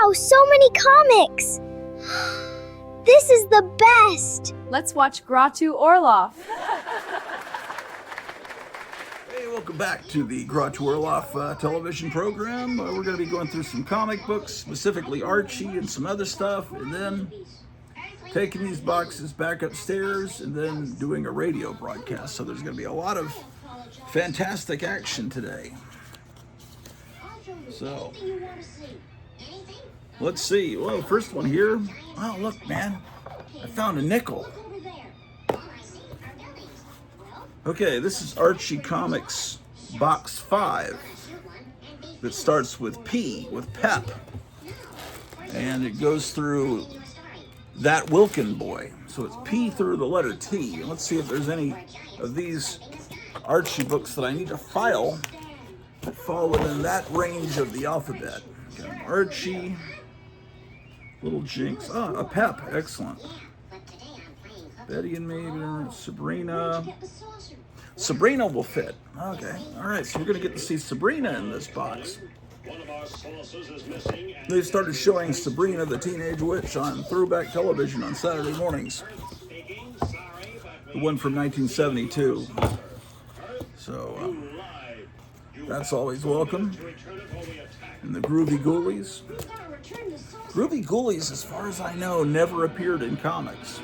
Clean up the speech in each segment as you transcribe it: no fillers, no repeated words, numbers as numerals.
Wow, so many comics! This is the best! Let's watch Grottu Orloff. Hey, welcome back to the Grottu Orloff television program. We're going to be going through some comic books, specifically Archie and some other stuff, and then taking these boxes back upstairs and then doing a radio broadcast. So there's going to be a lot of fantastic action today. So, let's see. Well, first one here. Oh, look, man. I found a nickel. Okay, this is Archie Comics Box 5 that starts with P, with Pep. And it goes through That Wilkin Boy. So it's P through the letter T. And let's see if there's any of these Archie books that I need to file that fall within that range of the alphabet. Got an Archie, Little Jinx, a Pep, excellent. Betty and Maybe, Sabrina. Sabrina will fit. Okay, all right, so we're going to get to see Sabrina in this box. They started showing Sabrina the Teenage Witch on Throwback Television on Saturday mornings. The one from 1972. So, that's always welcome. And the Groovy Ghoulies. Groovy Ghoulies, as far as I know, never appeared in comics.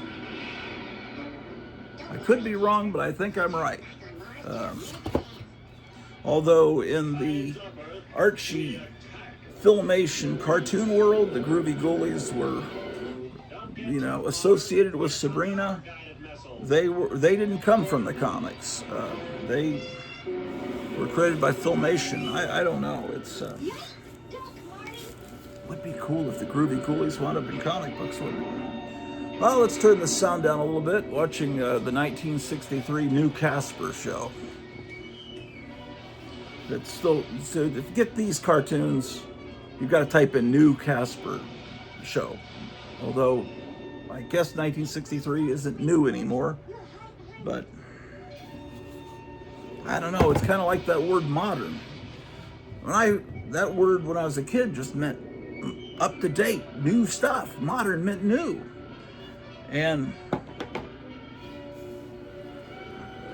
I could be wrong, but I think I'm right. Although in the Archie Filmation cartoon world, the Groovy Ghoulies were, associated with Sabrina. They didn't come from the comics. They were created by Filmation. I don't know. It's would be cool if the Groovy Ghoulies wound up in comic books, wouldn't it? Well, let's turn the sound down a little bit, watching the 1963 New Casper show. It's still, so to get these cartoons, you've got to type in New Casper show. Although, I guess 1963 isn't new anymore, but I don't know, it's kind of like that word modern. That word when I was a kid just meant up to date, new stuff. Modern meant new. And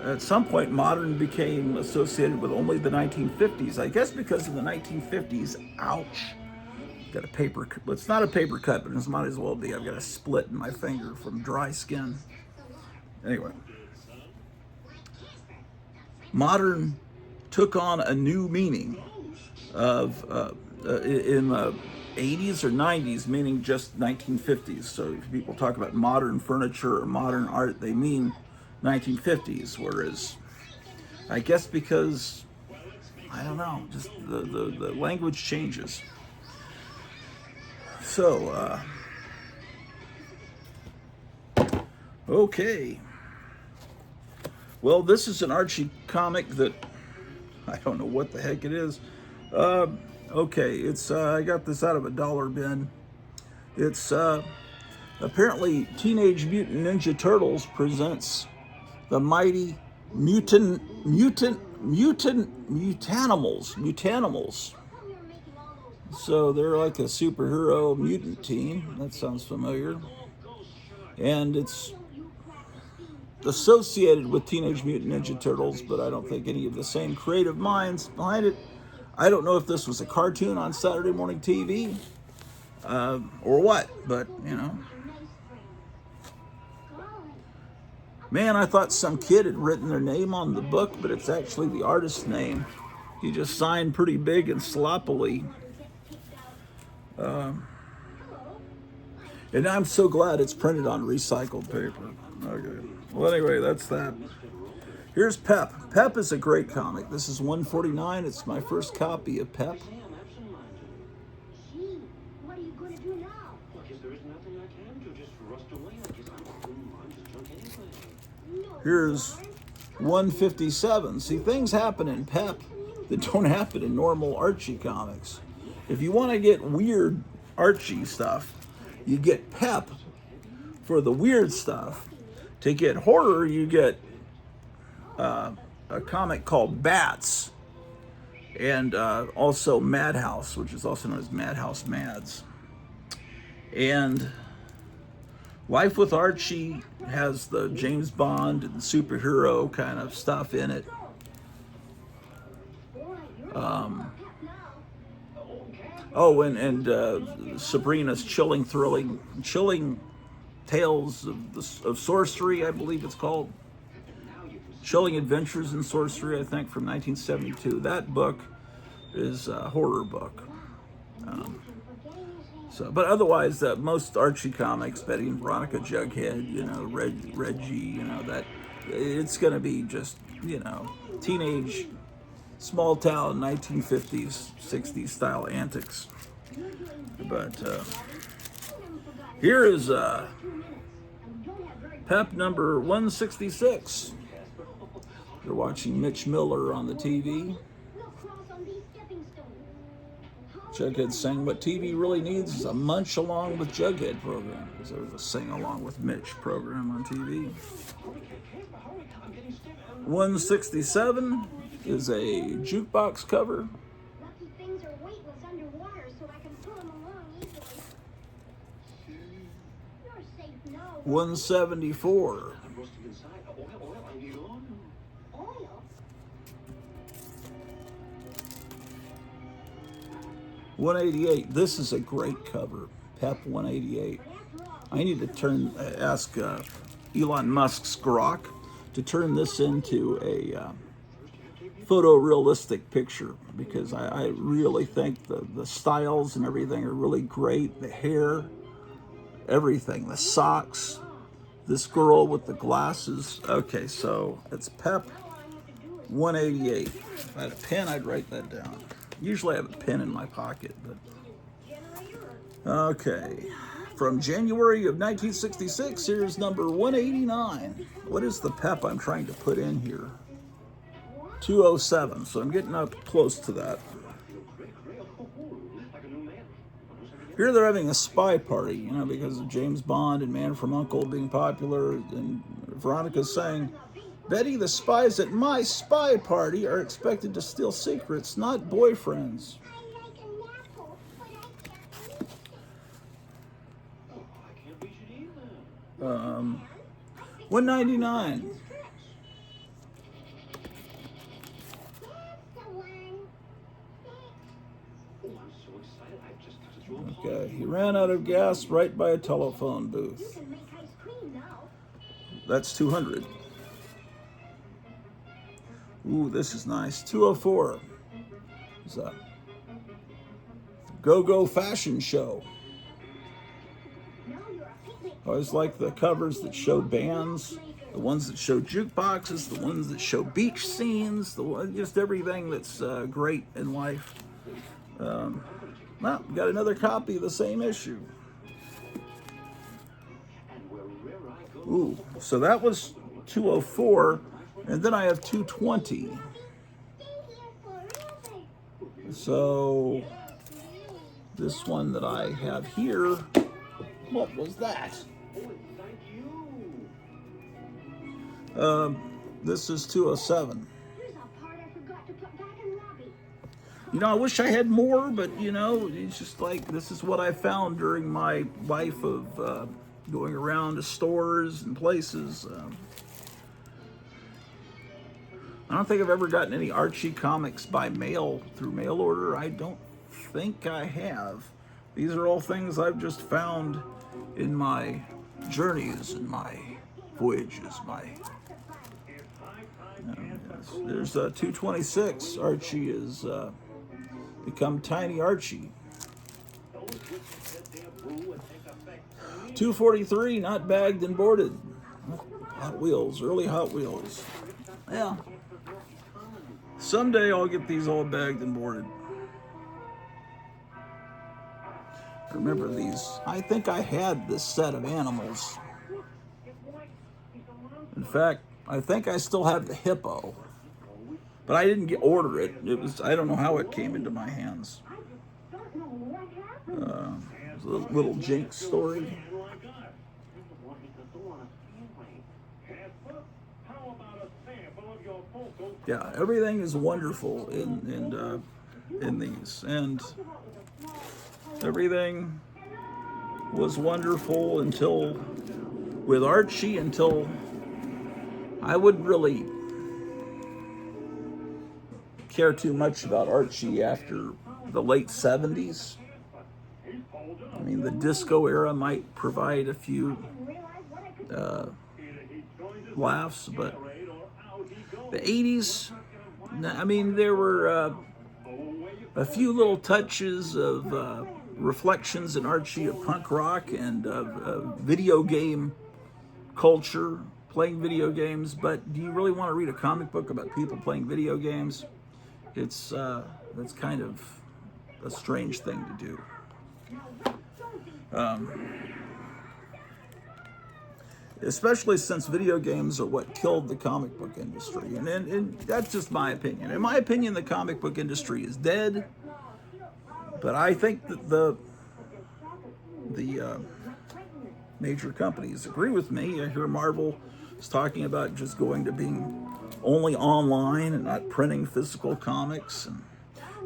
at some point, modern became associated with only the 1950s. I guess because of the 1950s, ouch. Got a paper cut. Well, it's not a paper cut, but it might as well be. I've got a split in my finger from dry skin. Anyway. Modern took on a new meaning of in the 80s or 90s, meaning just 1950s. So if people talk about modern furniture or modern art, they mean 1950s, whereas I guess because, I don't know, just the language changes. So, okay. Well, this is an Archie comic that I don't know what the heck it is. Okay, it's I got this out of a dollar bin. It's apparently Teenage Mutant Ninja Turtles presents the mighty Mutanimals. So they're like a superhero mutant team. That sounds familiar. And it's associated with Teenage Mutant Ninja Turtles, but I don't think any of the same creative minds behind it. I don't know if this was a cartoon on Saturday morning TV or what, but, Man, I thought some kid had written their name on the book, but it's actually the artist's name. He just signed pretty big and sloppily. And I'm so glad it's printed on recycled paper. Okay. Well, anyway, that's that. Here's Pep. Pep is a great comic. This is 149. It's my first copy of Pep. What are you going to do now? Well, I guess there is nothing I can do. Just rust away. I guess I'm just junk anyway. Here's 157. See, things happen in Pep that don't happen in normal Archie comics. If you want to get weird Archie stuff, you get Pep for the weird stuff. To get horror, you get a comic called Bats, and also Madhouse, which is also known as Madhouse Mads. And Life with Archie has the James Bond and superhero kind of stuff in it. And Sabrina's chilling tales of sorcery, I believe it's called. Chilling Adventures in Sorcery, I think, from 1972. That book is a horror book. But otherwise, most Archie comics, Betty and Veronica, Jughead, Reggie, that it's going to be just, teenage, small town, 1950s, 60s style antics. But here is Pep number 166. You're watching Mitch Miller on the TV. Jughead saying what TV really needs is a Munch Along with Jughead program. There's a Sing Along with Mitch program on TV. 167 is a jukebox cover. Lucky things are weightless underwater, so I can pull them along easily. You're safe now. 174. 188. This is a great cover. Pep 188. I need to ask Elon Musk's Grok to turn this into a photorealistic picture, because I really think the styles and everything are really great. The hair, everything, the socks, this girl with the glasses. Okay, so it's Pep 188. If I had a pen, I'd write that down. Usually I have a pen in my pocket, but okay. From January of 1966, here's number 189. What is the Pep I'm trying to put in here? 207, so I'm getting up close to that. Here they're having a spy party, because of James Bond and Man from U.N.C.L.E. being popular, and Veronica's saying, Betty, the spies at my spy party are expected to steal secrets, not boyfriends. 199. Okay, he ran out of gas right by a telephone booth. That's 200. Ooh, this is nice. 204. It's a go-go fashion show. I always like the covers that show bands, the ones that show jukeboxes, the ones that show beach scenes, just everything that's great in life. Well, got another copy of the same issue. Ooh, so that was 204. And then I have 220. So this one that I have here, what was that? This is 207. I wish I had more, but it's just like, this is what I found during my life of going around to stores and places. I don't think I've ever gotten any Archie comics by mail, through mail order. I don't think I have. These are all things I've just found in my journeys and my voyages. Yes. There's 226. Archie has become Tiny Archie. 243, not bagged and boarded. Hot Wheels, early Hot Wheels. Yeah. Someday I'll get these all bagged and boarded. Remember these? I think I had this set of animals. In fact, I think I still have the hippo. But I didn't order it. I don't know how it came into my hands. It's a little Jinx story. Yeah, everything is wonderful in these, and everything was wonderful until, with Archie, until I wouldn't really care too much about Archie after the late 70s. I mean, the disco era might provide a few laughs, but the 80s, I mean, there were a few little touches of reflections in Archie of punk rock and video game culture, playing video games. But do you really want to read a comic book about people playing video games? It's that's kind of a strange thing to do. Especially since video games are what killed the comic book industry. And that's just my opinion. In my opinion, the comic book industry is dead. But I think that the major companies agree with me. I hear Marvel is talking about just going to being only online and not printing physical comics. And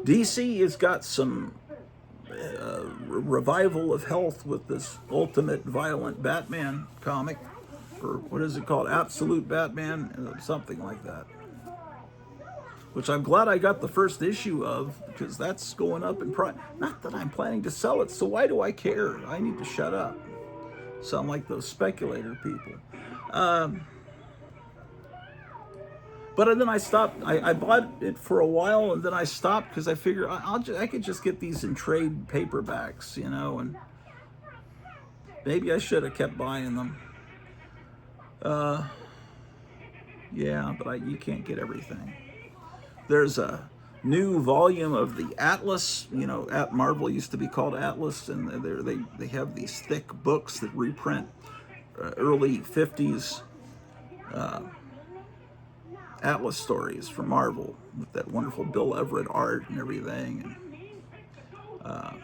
DC has got some revival of health with this Ultimate Violent Batman comic, or what is it called? Absolute Batman, something like that. Which I'm glad I got the first issue of, because that's going up in price. Not that I'm planning to sell it, so why do I care? I need to shut up. Sound like those speculator people. But then I stopped. I bought it for a while, and then I stopped because I figured I could just get these in trade paperbacks, you know, and maybe I should have kept buying them. Yeah, but you can't get everything. There's a new volume of the Atlas. You know, at Marvel used to be called Atlas, and they have these thick books that reprint early 50s Atlas stories from Marvel with that wonderful Bill Everett art and everything. And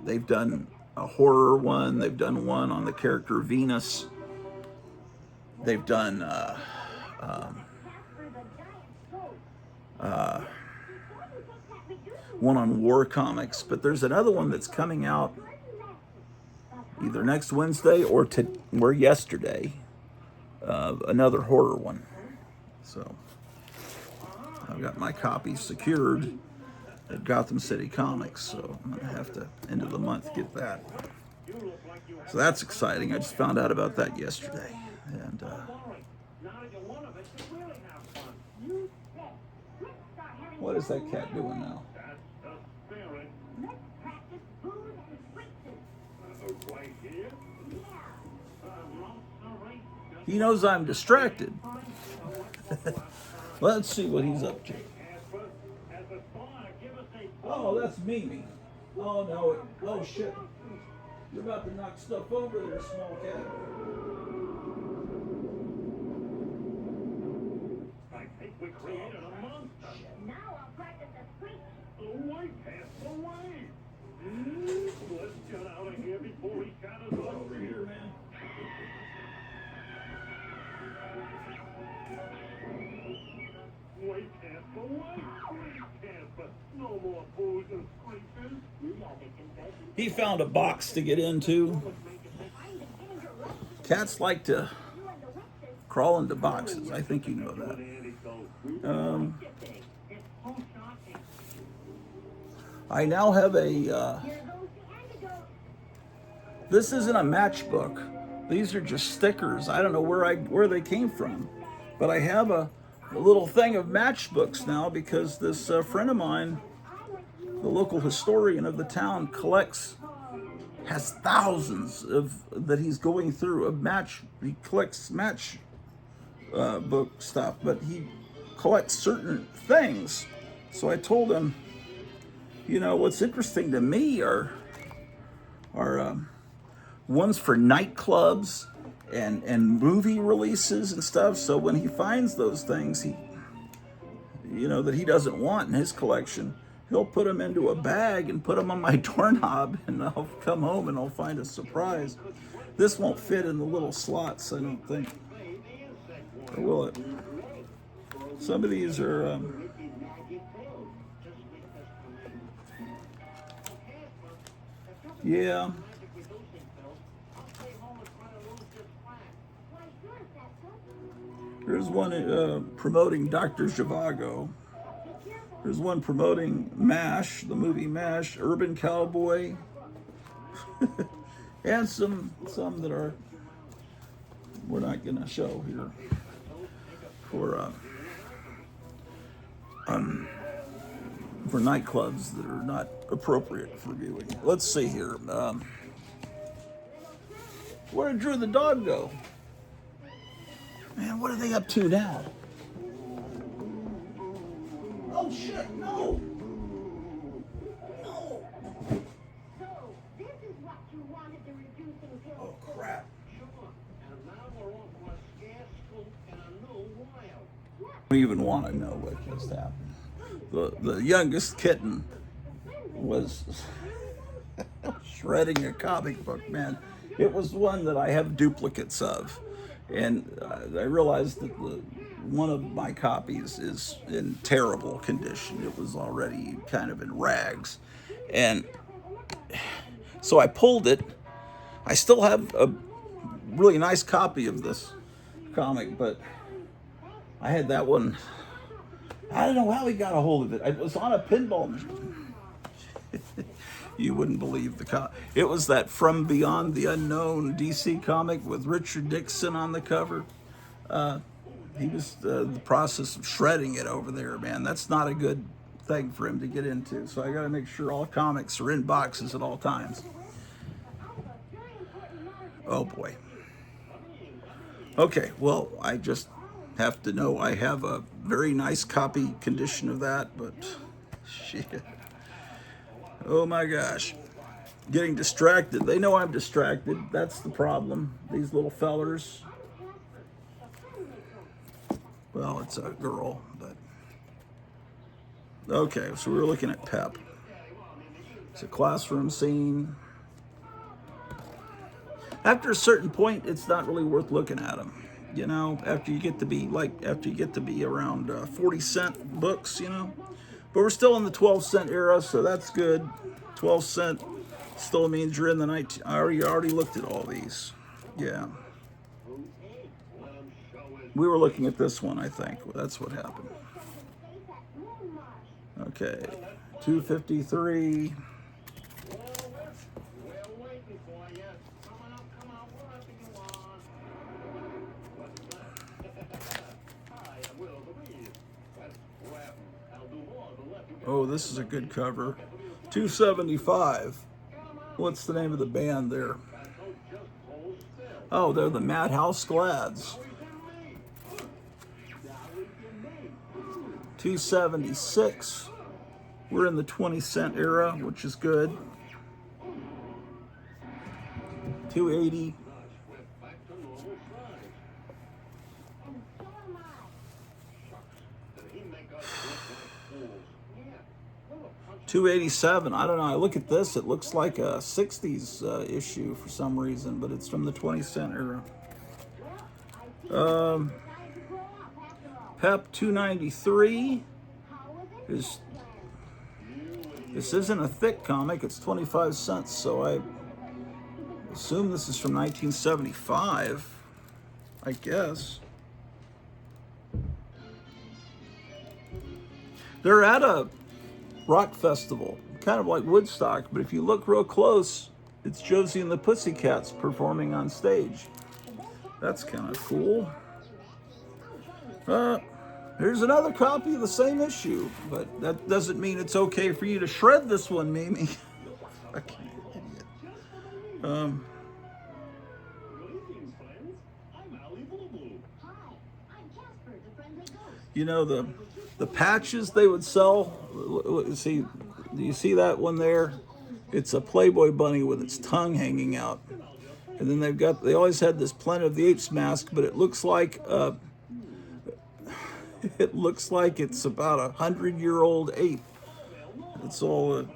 they've done a horror one. They've done one on the character Venus. They've done one on war comics. But there's another one that's coming out either next Wednesday or yesterday. Another horror one. So I've got my copy secured at Gotham City Comics, so I'm gonna have to, end of the month, get that. So that's exciting. I just found out about that yesterday. And what is that cat doing now? He knows I'm distracted. Let's see what he's up to. Oh, that's Mimi. Oh, no. Oh, shit. You're about to knock stuff over there, small cat. I think we created a monster. Now I'll practice the squeak. Away, pass away. Let's get out of here before he shatters us. Over here, man. Wait, Casper, wait. Casper, no more booze and screeches. He found a box to get into. Cats like to crawl into boxes. I think you know that. I now have this isn't a matchbook. These are just stickers. I don't know where they came from, but I have a little thing of matchbooks now because this friend of mine, the local historian of the town, has thousands that he's going through of he collects match book stuff, but he collects certain things. So I told him, you know, what's interesting to me are ones for nightclubs and movie releases and stuff. So when he finds those things that he doesn't want in his collection, he'll put them into a bag and put them on my doorknob, and I'll come home and I'll find a surprise. This won't fit in the little slots, I don't think. Or will it? Some of these are yeah. Here's one promoting Dr. Zhivago. There's one promoting MASH, the movie MASH, Urban Cowboy, and some that are we're not going to show here for nightclubs that are not appropriate for viewing. Let's see here. Where did Drew the dog go? Man, what are they up to now? Oh shit, no! No! So, this is what you wanted the reducing pill Oh for. crap. Sure. And now we're off to a scarce scoop and a new wild. I don't even want to know what just happened. The youngest kitten was shredding a comic book, man. It was one that I have duplicates of. And I realized that one of my copies is in terrible condition. It was already kind of in rags. And so I pulled it. I still have a really nice copy of this comic, but I had that one. I don't know how he got a hold of it. It was on a pinball machine. You wouldn't believe it was that From Beyond the Unknown DC comic with Richard Dixon on the cover. He was the process of shredding it over there, man. That's not a good thing for him to get into. So I got to make sure all comics are in boxes at all times. Oh boy. Okay, well, I just have to know I have a very nice copy condition of that, but shit. Oh my gosh. Getting distracted. They know I'm distracted. That's the problem. These little fellers. Well, it's a girl, but okay, so we're looking at Pep. It's a classroom scene. After a certain point, it's not really worth looking at them. You know, after you get to be around 40-cent books, you know. But we're still in the 12-cent era, so that's good. 12-cent still means you're in the 19. I already looked at all these. Yeah. We were looking at this one, I think. Well, that's what happened. Okay. 253. Oh, this is a good cover. 275. What's the name of the band there? Oh, they're the Madhouse Glads. 276. We're in the 20-cent era, which is good. 280. 287. I don't know. I look at this. It looks like a 60s issue for some reason, but it's from the 20-cent era. Pep 293 is. This isn't a thick comic. It's 25 cents, so I assume this is from 1975. I guess. They're at a rock festival, kind of like Woodstock, but if you look real close, it's Josie and the Pussycats performing on stage. That's kind of cool. Here's another copy of the same issue, but that doesn't mean it's okay for you to shred this one, Mimi. Fucking idiot. You know, the patches they would sell. See, do you see that one there? It's a Playboy bunny with its tongue hanging out, and then they always had this Planet of the Apes mask, but it looks like it's about 100-year-old ape. It's all.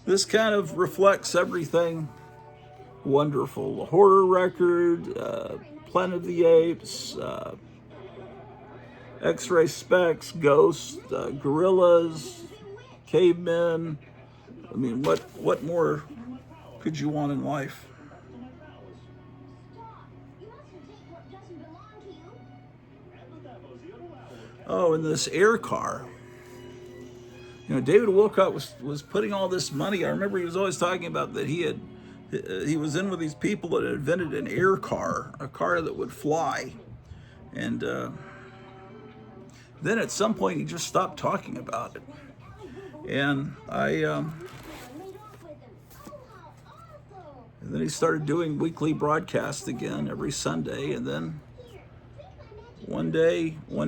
This kind of reflects everything wonderful. The horror record, Planet of the Apes. X-ray specs, ghosts, gorillas, cavemen. I mean, what more could you want in life? Stop. You mustn't take what doesn't belong to you Oh, and this air car. You know, David Wilcock was putting all this money. I remember he was always talking about that he was in with these people that had invented an air car, a car that would fly. And then at some point he just stopped talking about it. And and then he started doing weekly broadcasts again every Sunday. And then one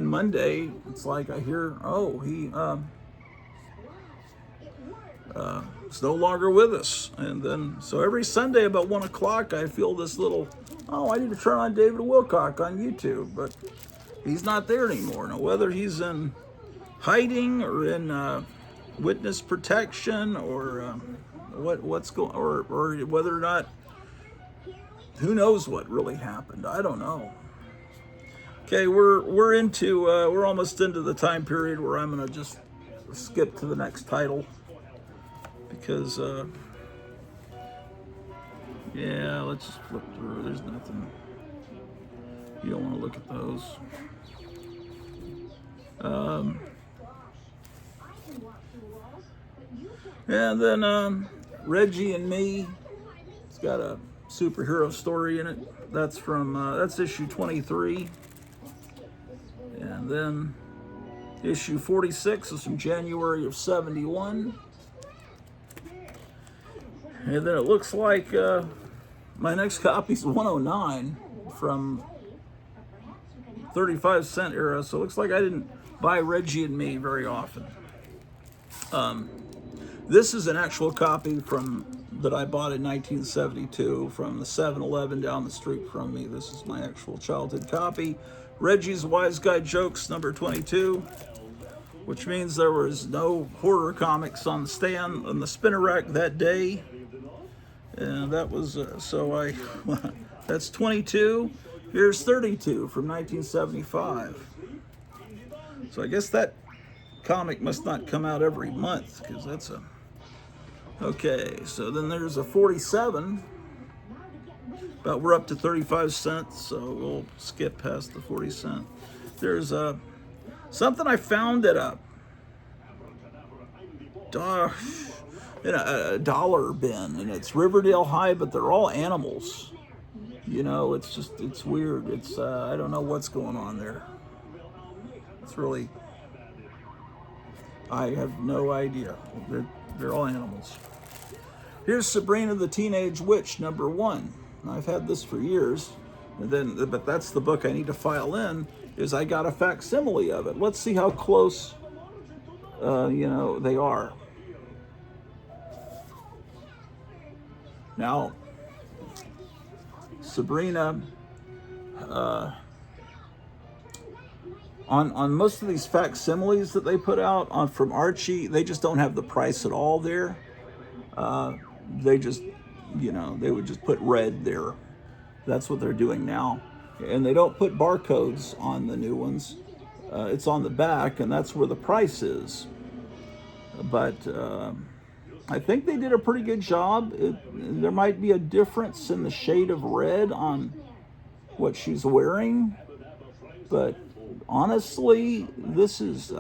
Monday, it's like I hear, oh, he is no longer with us. And then, so every Sunday about 1 o'clock, I feel this little, oh, I need to turn on David Wilcock on YouTube, but he's not there anymore. Now, whether he's in hiding or in witness protection or what's going, or whether or not, who knows what really happened? I don't know. Okay, we're almost into the time period where I'm gonna just skip to the next title because yeah, let's just flip through. There's nothing. You don't want to look at those. And then Reggie and Me. It's got a superhero story in it. That's from that's issue 23. And then issue 46 is from January of 71. And then it looks like my next copy is 109 from 35-cent era. So it looks like I didn't buy Reggie and Me very often. This is an actual copy that I bought in 1972 from the 7-Eleven down the street from me. This is my actual childhood copy. Reggie's Wise Guy Jokes, number 22, which means there was no horror comics on the stand on the spinner rack that day. And that was, that's 22. Here's 32 from 1975. So I guess that comic must not come out every month, because that's a... Okay, so then there's a 47. But we're up to 35 cents, so we'll skip past the 40 cent. There's something I found at a dollar bin, and it's Riverdale High, but they're all animals. You know, it's weird. It's I don't know what's going on there. It's really, I have no idea. They're all animals. Here's Sabrina the Teenage Witch, number 1. I've had this for years, but that's the book I need to file in. Is I got a facsimile of it. Let's see how close, they are. Now, Sabrina, on most of these facsimiles that they put out from Archie, they just don't have the price at all there. They just, they would just put red there. That's what they're doing now. And they don't put barcodes on the new ones. It's on the back, and that's where the price is. But I think they did a pretty good job. There might be a difference in the shade of red on what she's wearing. But honestly, this is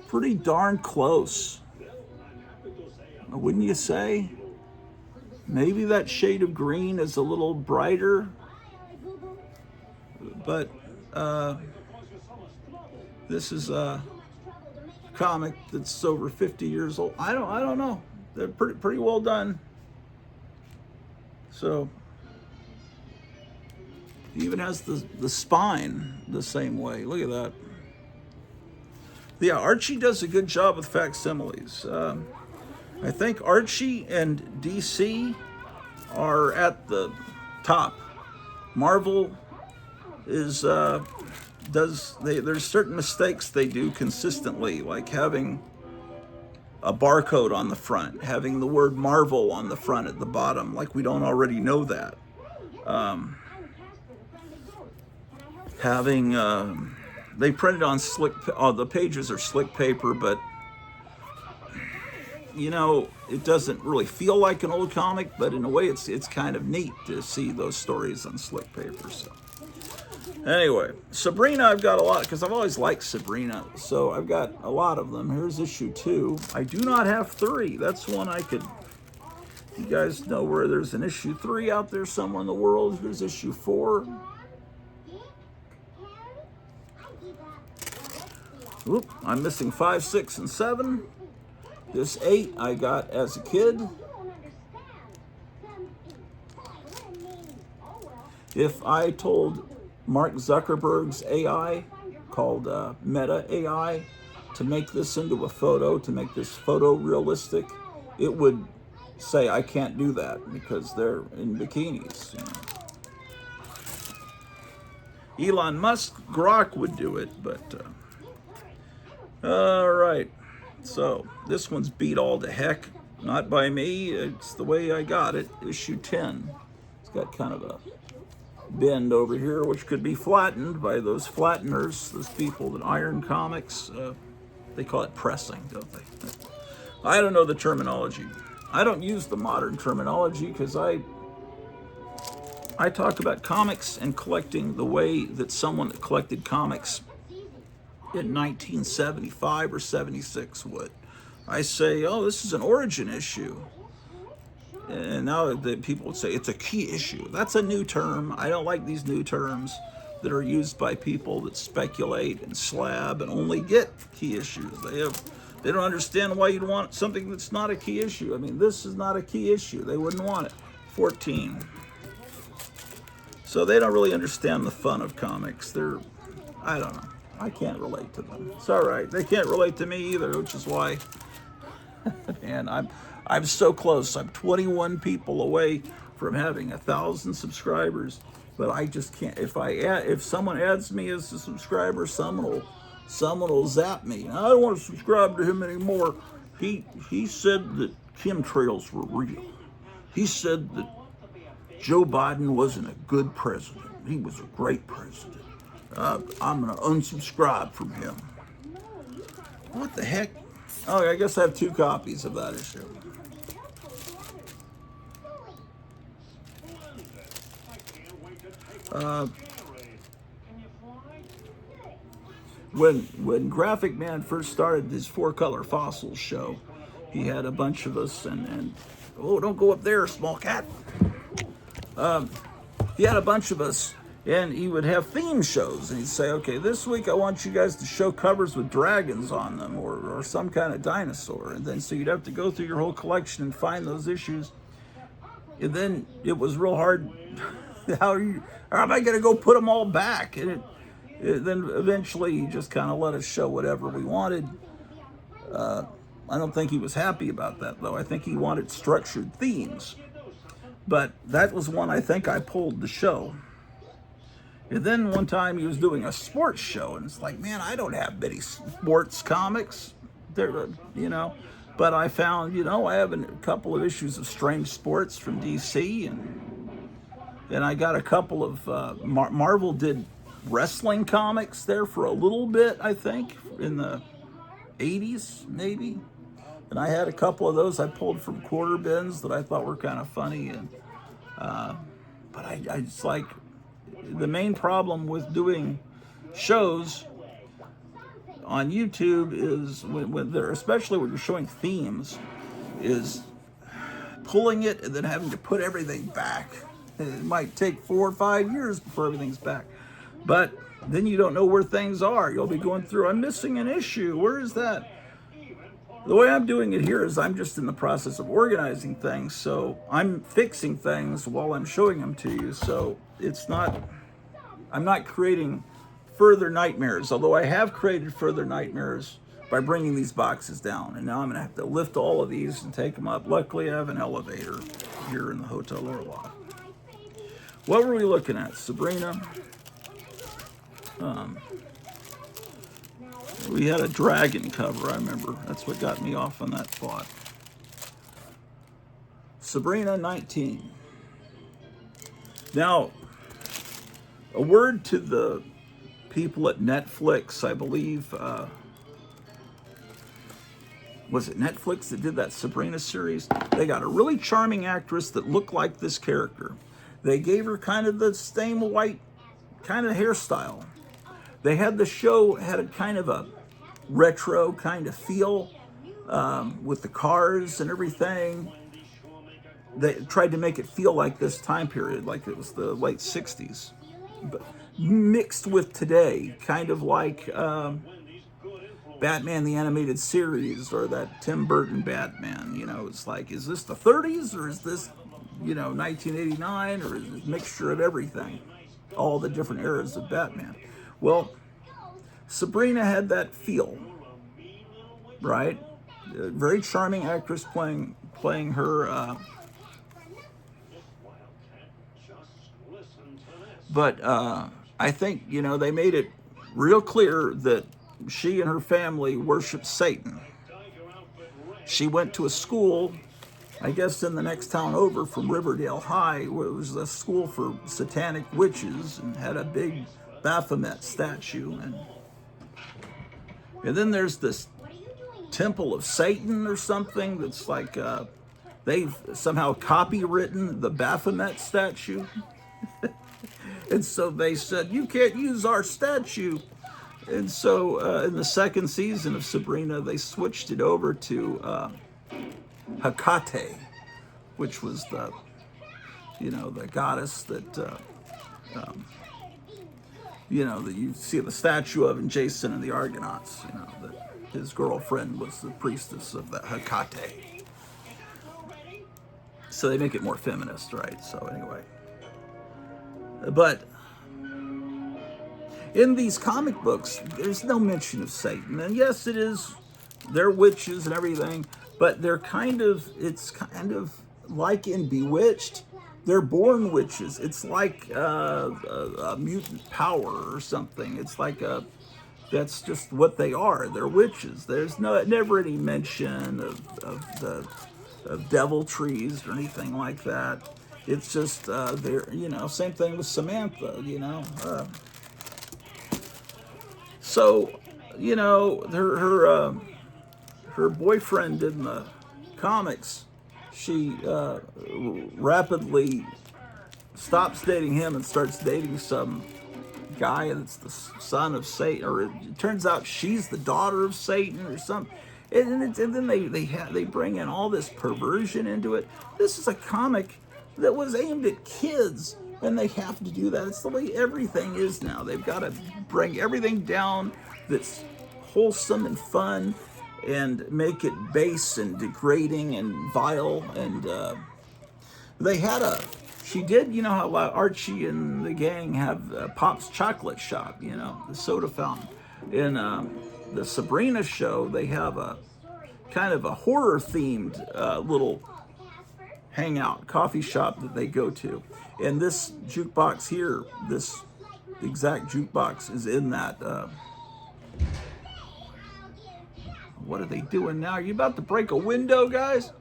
pretty darn close. Wouldn't you say? Maybe that shade of green is a little brighter, but this is a comic that's over 50 years old. I don't know. They're pretty well done. So he even has the spine the same way. Look at that. Yeah, Archie does a good job with facsimiles. I think Archie and DC are at the top. Marvel is there's certain mistakes they do consistently, like having a barcode on the front, having the word Marvel on the front at the bottom, like we don't already know that. They printed on the pages are slick paper, but it doesn't really feel like an old comic, but in a way it's kind of neat to see those stories on slick paper. So Anyway, Sabrina, I've got a lot because I've always liked Sabrina, so I've got a lot of them. Here's issue 2. I do not have 3. That's one I could. You guys know where there's an issue 3 out there somewhere in the world. Here's issue 4. Oop, I'm missing 5, 6, and 7. This 8 I got as a kid. If I told Mark Zuckerberg's AI, called Meta AI, to make this into a photo, to make this photo realistic, it would say I can't do that because they're in bikinis. You know. Elon Musk, Grok would do it, but all right. So this one's beat all to heck. Not by me. It's the way I got it. Issue 10. It's got kind of a bend over here, which could be flattened by those flatteners, those people that iron comics. They call it pressing, don't they? I don't know the terminology. I don't use the modern terminology because I talk about comics and collecting the way that someone that collected comics in 1975 or 76 would. I say, oh, this is an origin issue. And now the people would say it's a key issue. That's a new term. I don't like these new terms that are used by people that speculate and slab and only get key issues. They don't understand why you'd want something that's not a key issue. I mean, this is not a key issue. They wouldn't want it. 14. So they don't really understand the fun of comics. I don't know. I can't relate to them. It's all right. They can't relate to me either, which is why. And I'm so close. I'm 21 people away from having 1,000 subscribers, but I just can't. If someone adds me as a subscriber, someone will zap me. I don't want to subscribe to him anymore. He said that chemtrails were real. He said that Joe Biden wasn't a good president. He was a great president. I'm going to unsubscribe from him. What the heck? Oh, I guess I have 2 copies of that issue. When Graphic Man first started his 4-color fossils show, he had a bunch of us and oh, don't go up there, small cat. He had a bunch of us, and he would have theme shows, and he'd say, okay, this week I want you guys to show covers with dragons on them or some kind of dinosaur. And then so you'd have to go through your whole collection and find those issues. And then it was real hard. How am I going to go put them all back? And then eventually he just kind of let us show whatever we wanted. I don't think he was happy about that, though. I think he wanted structured themes. But that was one I think I pulled the show. And then one time he was doing a sports show, and it's like, man, I don't have many sports comics. But I found, I have a couple of issues of Strange Sports from DC, and I got a couple of, Marvel did wrestling comics there for a little bit, I think, in the 80s, maybe. And I had a couple of those I pulled from quarter bins that I thought were kind of funny. And but I just like, the main problem with doing shows on YouTube is when they're, especially when you're showing themes, is pulling it and then having to put everything back. It might take 4 or 5 years before everything's back. But then you don't know where things are. You'll be going through, I'm missing an issue. Where is that? The way I'm doing it here is I'm just in the process of organizing things. So I'm fixing things while I'm showing them to you. So I'm not creating further nightmares, although I have created further nightmares by bringing these boxes down. And now I'm going to have to lift all of these and take them up. Luckily, I have an elevator here in the Hotel Orloff. What were we looking at? Sabrina. We had a dragon cover, I remember. That's what got me off on that thought. Sabrina 19. Now, a word to the people at Netflix, I believe. Was it Netflix that did that Sabrina series? They got a really charming actress that looked like this character. They gave her kind of the same white kind of hairstyle. They had the show had a kind of a retro kind of feel with the cars and everything. They tried to make it feel like this time period, like it was the late 60s, but mixed with today, kind of like Batman the Animated Series or that Tim Burton Batman. You know, it's like, is this the 30s or is this, 1989, or is it a mixture of everything? All the different eras of Batman. Well, Sabrina had that feel, right? A very charming actress playing her. But I think, they made it real clear that she and her family worshiped Satan. She went to a school, I guess in the next town over from Riverdale High, where it was a school for satanic witches, and had a big Baphomet statue. And then there's this Temple of Satan or something that's like they've somehow copywritten the Baphomet statue. And so they said, you can't use our statue. And so in the second season of Sabrina, they switched it over to Hecate, which was the goddess that, that you see the statue of in Jason and the Argonauts, that his girlfriend was the priestess of the Hecate. So they make it more feminist, right? So anyway. But in these comic books, there's no mention of Satan. And yes, it is, they're witches and everything, but it's kind of like in Bewitched, they're born witches. It's like a mutant power or something. It's like that's just what they are. They're witches. There's never any mention of devil trees or anything like that. It's just they're, same thing with Samantha, So, her boyfriend in the comics, she rapidly stops dating him and starts dating some guy that's the son of Satan, or it turns out she's the daughter of Satan or something. And then they bring in all this perversion into it. This is a comic that was aimed at kids, and they have to do that. It's the way everything is now. They've got to bring everything down that's wholesome and fun and make it base and degrading and vile. And she did, how Archie and the gang have Pop's Chocolate Shop, the soda fountain. In the Sabrina show, they have a kind of a horror-themed little hangout coffee shop that they go to. And this jukebox here, this exact jukebox is in that. What are they doing now? Are you about to break a window, guys?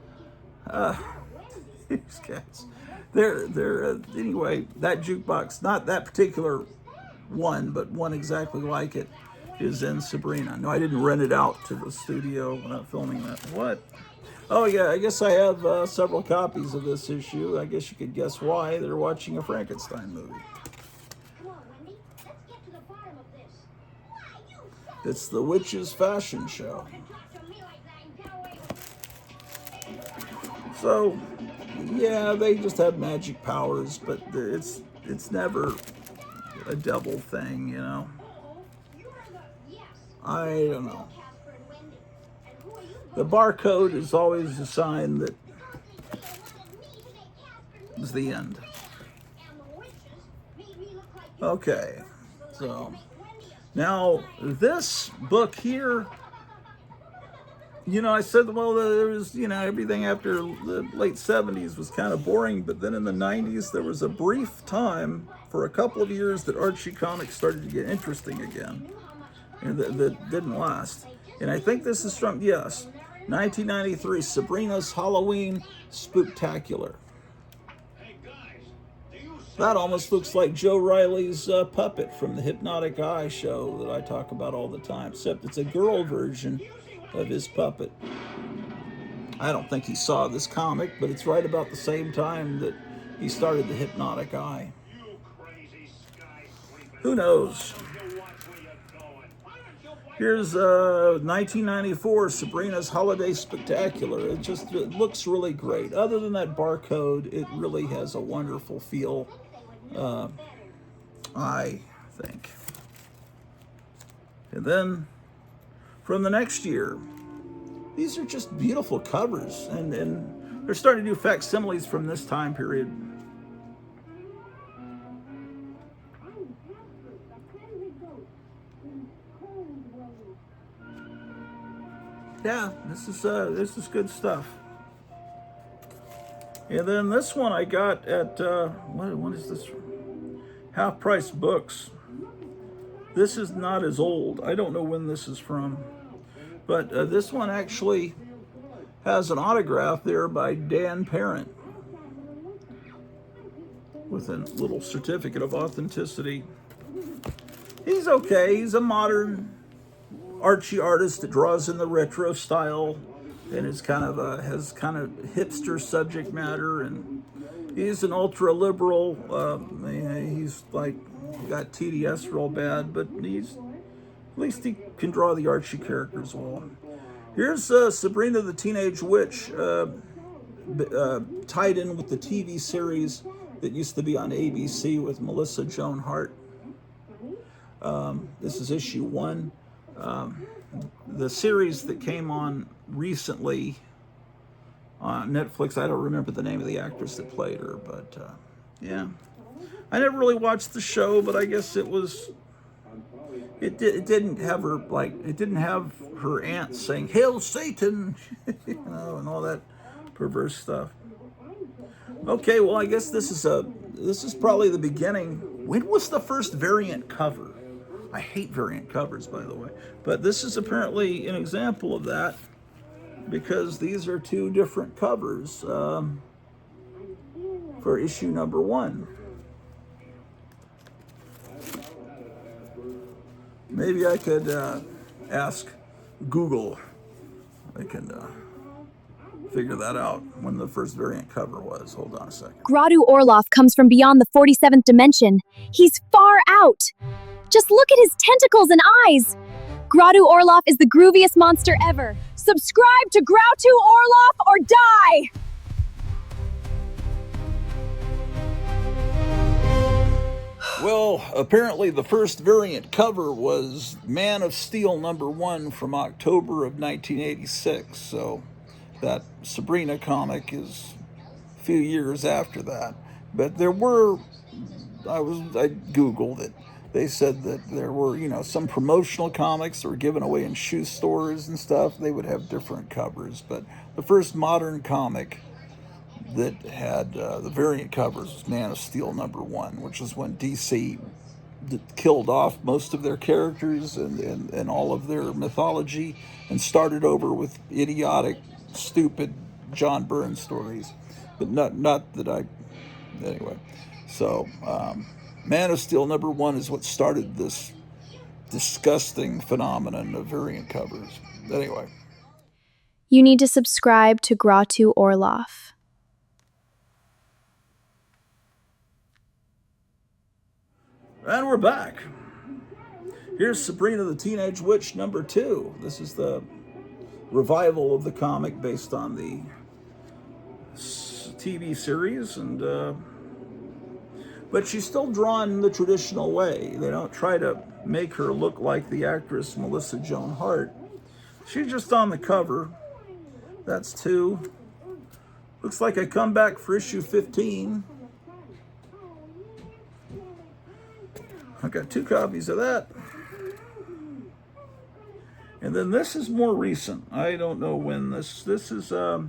These cats. They're anyway, that jukebox, not that particular one, but one exactly like it, is in Sabrina. No, I didn't rent it out to the studio when I'm filming that. What? Oh yeah, I guess I have several copies of this issue. I guess you could guess why. They're watching a Frankenstein movie. Come on, Wendy. Let's get to the bottom of this. Why, you son of It's the Witches Fashion Show. talk to me like that and get away. So, yeah, they just have magic powers, but it's never a devil thing, You're the yes. I don't know. Casper and Wendy. And who are you? The barcode is always a sign that They wanted me to make Casper it's the end. and the witches made me look like you. Okay, So so make Wendy a now this book here, I said, well, there was, everything after the late 70s was kind of boring, but then in the 90s, there was a brief time for a couple of years that Archie Comics started to get interesting again, and that didn't last. And I think this is from, 1993, Sabrina's Halloween Spooktacular. That almost looks like Joe Riley's puppet from the Hypnotic Eye show that I talk about all the time, except it's a girl version of his puppet. I don't think he saw this comic, but it's right about the same time that he started the Hypnotic Eye. Who knows? Here's 1994 Sabrina's Holiday Spectacular. It looks really great. Other than that barcode, it really has a wonderful feel, I think. And then from the next year, these are just beautiful covers, and they're starting to do facsimiles from this time period. Yeah, this is good stuff. And then this one I got at what is this? Half Price Books. This is not as old. I don't know when this is from, but this one actually has an autograph there by Dan Parent with a little certificate of authenticity. He's okay. He's a modern Archie artist that draws in the retro style, and is has kind of hipster subject matter, and he's an ultra liberal. He's like got TDS real bad, but at least he can draw the Archie characters well. Here's Sabrina the Teenage Witch, tied in with the TV series that used to be on ABC with Melissa Joan Hart. This is issue 1. The series that came on recently on Netflix, I don't remember the name of the actress that played her, but yeah. I never really watched the show, but I guess it didn't have her aunt saying "Hail Satan," and all that perverse stuff. Okay, well, I guess this is probably the beginning. When was the first variant cover? I hate variant covers, by the way, but this is apparently an example of that, because these are 2 different covers for issue number 1. Maybe I could ask Google. I can figure that out when the first variant cover was. Hold on a second. Grottu Orloff comes from beyond the 47th dimension. He's far out. Just look at his tentacles and eyes. Grottu Orloff is the grooviest monster ever. Subscribe to Grottu Orloff or die! Well, apparently the first variant cover was Man of Steel #1 from October of 1986. So that Sabrina comic is a few years after that. But there were, I Googled it. They said that there were, some promotional comics that were given away in shoe stores and stuff. They would have different covers. But the first modern comic that had the variant covers was Man of Steel #1, which is when DC killed off most of their characters and all of their mythology and started over with idiotic, stupid John Byrne stories. But not that I... Anyway, so... Man of Steel #1 is what started this disgusting phenomenon of variant covers. Anyway. You need to subscribe to Grottu Orloff. And we're back. Here's Sabrina the Teenage Witch #2. This is the revival of the comic based on the TV series, and but she's still drawn in the traditional way. They don't try to make her look like the actress Melissa Joan Hart. She's just on the cover. That's 2. Looks like a comeback for issue 15. I got 2 copies of that. And then this is more recent. I don't know when this is, I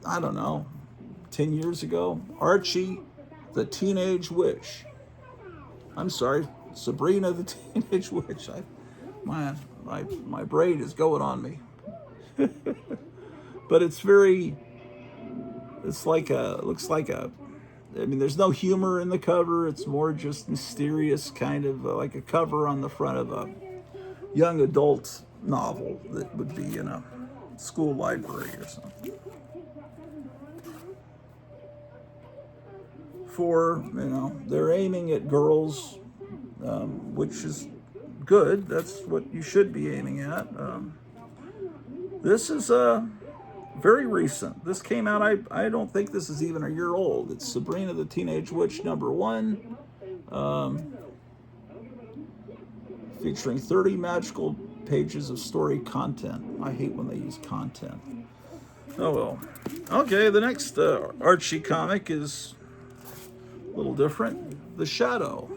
don't know, 10 years ago. Archie the Teenage Witch. I'm sorry, Sabrina the Teenage Witch. My brain is going on me. But looks like a, there's no humor in the cover. It's more just mysterious, kind of like a cover on the front of a young adult novel that would be in a school library or something. 4, they're aiming at girls, which is good. That's what you should be aiming at. This is very recent. This came out, I don't think this is even a year old. It's Sabrina the Teenage Witch #1, featuring 30 magical pages of story content. I hate when they use content. Oh well. Okay, the next Archie comic is a little different. The Shadow,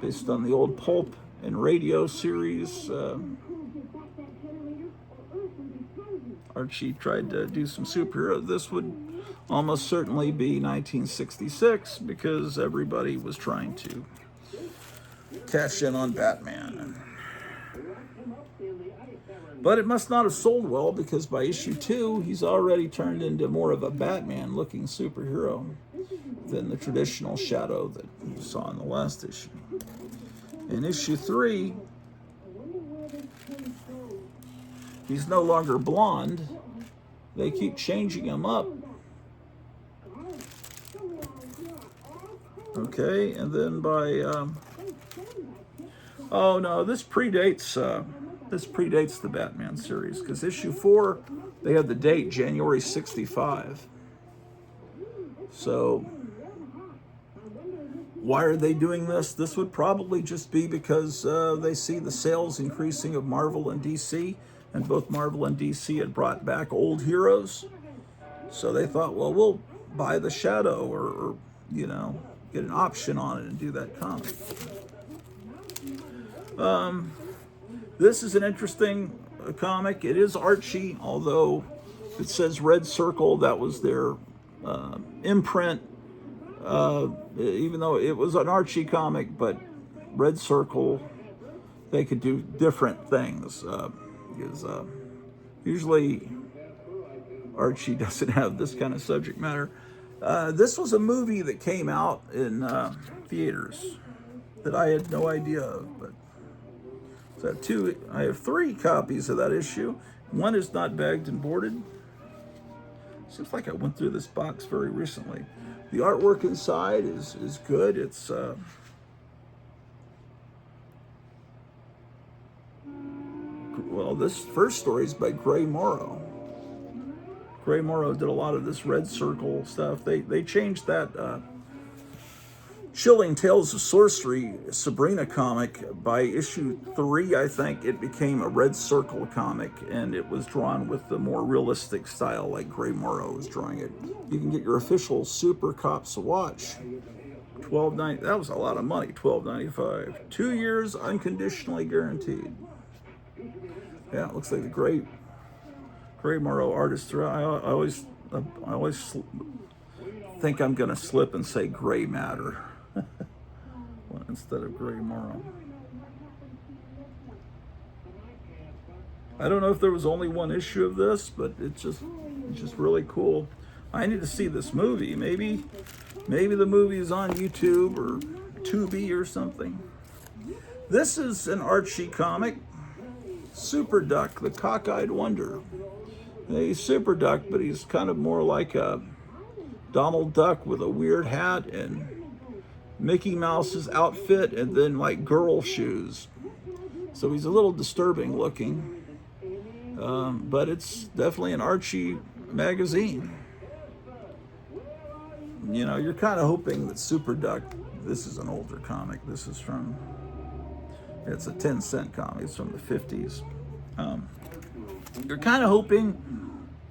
based on the old pulp and radio series. Archie tried to do some superhero. This would almost certainly be 1966 because everybody was trying to cash in on Batman. But it must not have sold well because by issue 2, he's already turned into more of a Batman-looking superhero than the traditional Shadow that you saw in the last issue. In issue 3, he's no longer blonde. They keep changing him up. Okay, and then by oh no, this predates the Batman series because issue 4 they had the date January 65. So why are they doing this? This would probably just be because they see the sales increasing of Marvel and DC, and both Marvel and DC had brought back old heroes. So they thought, well, we'll buy the Shadow or get an option on it and do that comic. This is an interesting comic. It is Archie, although it says Red Circle. That was their imprint. Even though it was an Archie comic, but Red Circle, they could do different things. Because usually Archie doesn't have this kind of subject matter. This was a movie that came out in theaters that I had no idea of. But I have 3 copies of that issue. One is not bagged and boarded. Seems like I went through this box very recently. The artwork inside is good. It's well, this first story is by Gray Morrow. Gray Morrow did a lot of this Red Circle stuff. They changed that Chilling Tales of Sorcery Sabrina comic by issue 3. I think it became a Red Circle comic, and it was drawn with the more realistic style like Gray Morrow was drawing it. You can get your official Super Cops watch. $12.90. That was a lot of money. $12.95. 2 years unconditionally guaranteed. Yeah, it looks like the Gray Morrow artist. I always think I'm gonna slip and say Gray Matter instead of Gray Morrow. I don't know if there was only one issue of this, but it's just really cool. I need to see this movie. Maybe the movie is on YouTube or Tubi or something. This is an Archie comic. Super Duck, the Cockeyed Wonder. He's Super Duck, but he's kind of more like a Donald Duck with a weird hat and Mickey Mouse's outfit and then like girl shoes. So he's a little disturbing looking, but it's definitely an Archie magazine. You're kind of hoping that Super Duck, this is an older comic. This is it's a 10-cent comic. It's from the 50s. You're kind of hoping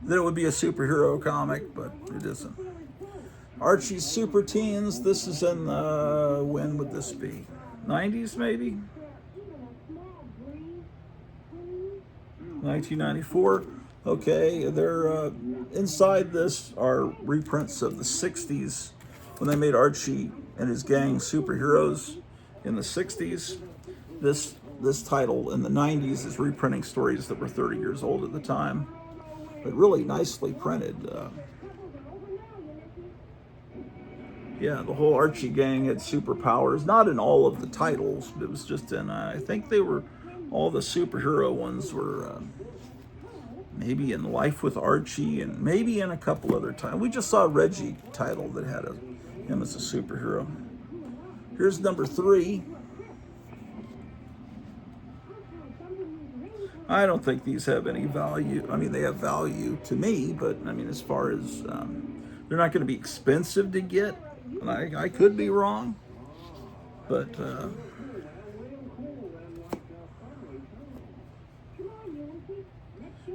that it would be a superhero comic, but it isn't. Archie's Super Teens. This is in when would this be? 90s maybe? 1994. Okay, they're inside this are reprints of the 60s when they made Archie and his gang superheroes in the 60s. This title in the 90s is reprinting stories that were 30 years old at the time, but really nicely printed. Yeah, the whole Archie gang had superpowers, not in all of the titles, but it was just in, I think they were, all the superhero ones were maybe in Life with Archie and maybe in a couple other titles. We just saw a Reggie title that had him as a superhero. Here's number 3. I don't think these have any value. I mean, they have value to me, but I mean, as far as they're not going to be expensive to get. And I could be wrong, but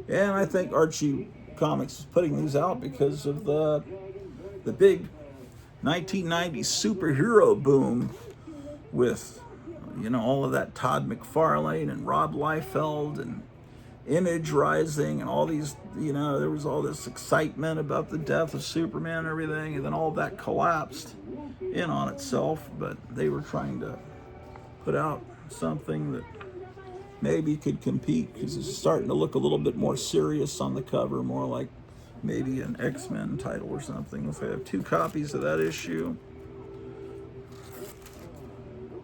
and I think Archie Comics is putting these out because of the big 1990s superhero boom with, you know, all of that Todd McFarlane and Rob Liefeld and Image Rising and all these, you know, there was all this excitement about the death of Superman and everything, and then all that collapsed in on itself. But they were trying to put out something that maybe could compete, because it's starting to look a little bit more serious on the cover, more like maybe an X-Men title or something. So I have 2 copies of that issue.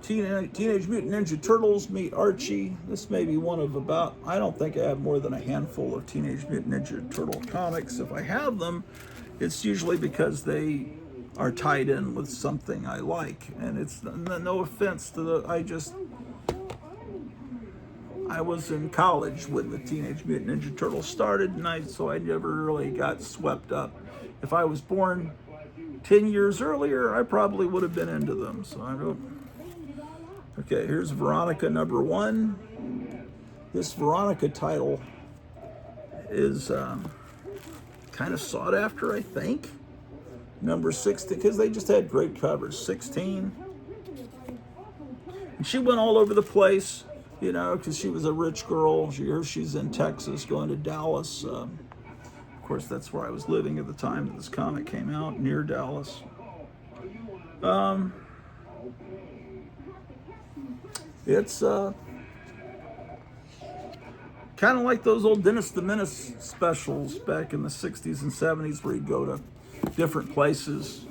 Teenage Mutant Ninja Turtles meet Archie. This may be one of about, I don't think I have more than a handful of Teenage Mutant Ninja Turtle comics. If I have them, it's usually because they are tied in with something I like. And it's no offense to I was in college when the Teenage Mutant Ninja Turtles started, and so I never really got swept up. If I was born 10 years earlier, I probably would have been into them. So I don't. Okay, here's Veronica number 1. This Veronica title is kind of sought after, I think. Number 16, because they just had great covers. 16. And she went all over the place, you know, because she was a rich girl. She's in Texas, going to Dallas. Of course, that's where I was living at the time that this comic came out, near Dallas. It's kind of like those old Dennis the Menace specials back in the 60s and 70s, where he'd go to different places.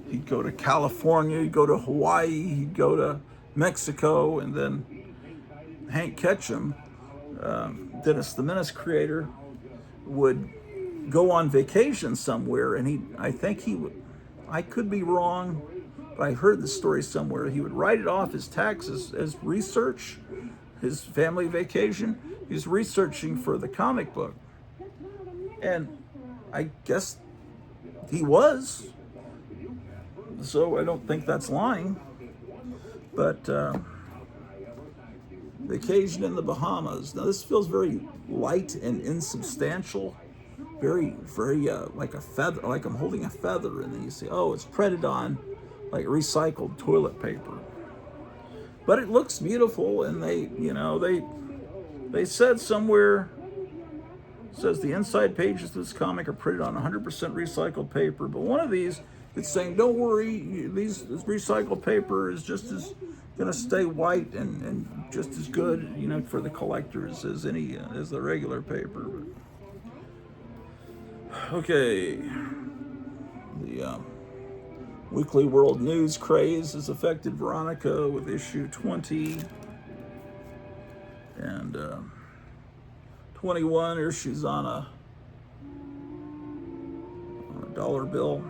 He'd go to California, he'd go to Hawaii, he'd go to Mexico, and then Hank Ketchum, Dennis the Menace creator, would go on vacation somewhere, and I could be wrong, but I heard the story somewhere. He would write it off his taxes as research, his family vacation. He's researching for the comic book. And I guess he was. So I don't think that's lying. But Vacation in the Bahamas. Now this feels very light and insubstantial. Very, very like a feather, like I'm holding a feather, and then you say, oh, it's printed on like recycled toilet paper. But it looks beautiful, and they said somewhere, says the inside pages of this comic are printed on 100% recycled paper. But one of these, it's saying, don't worry, this recycled paper is just as gonna stay white and just as good, you know, for the collectors as the regular paper. Okay, the Weekly World News craze has affected Veronica with issue 20 and 21. Here she's on a dollar bill,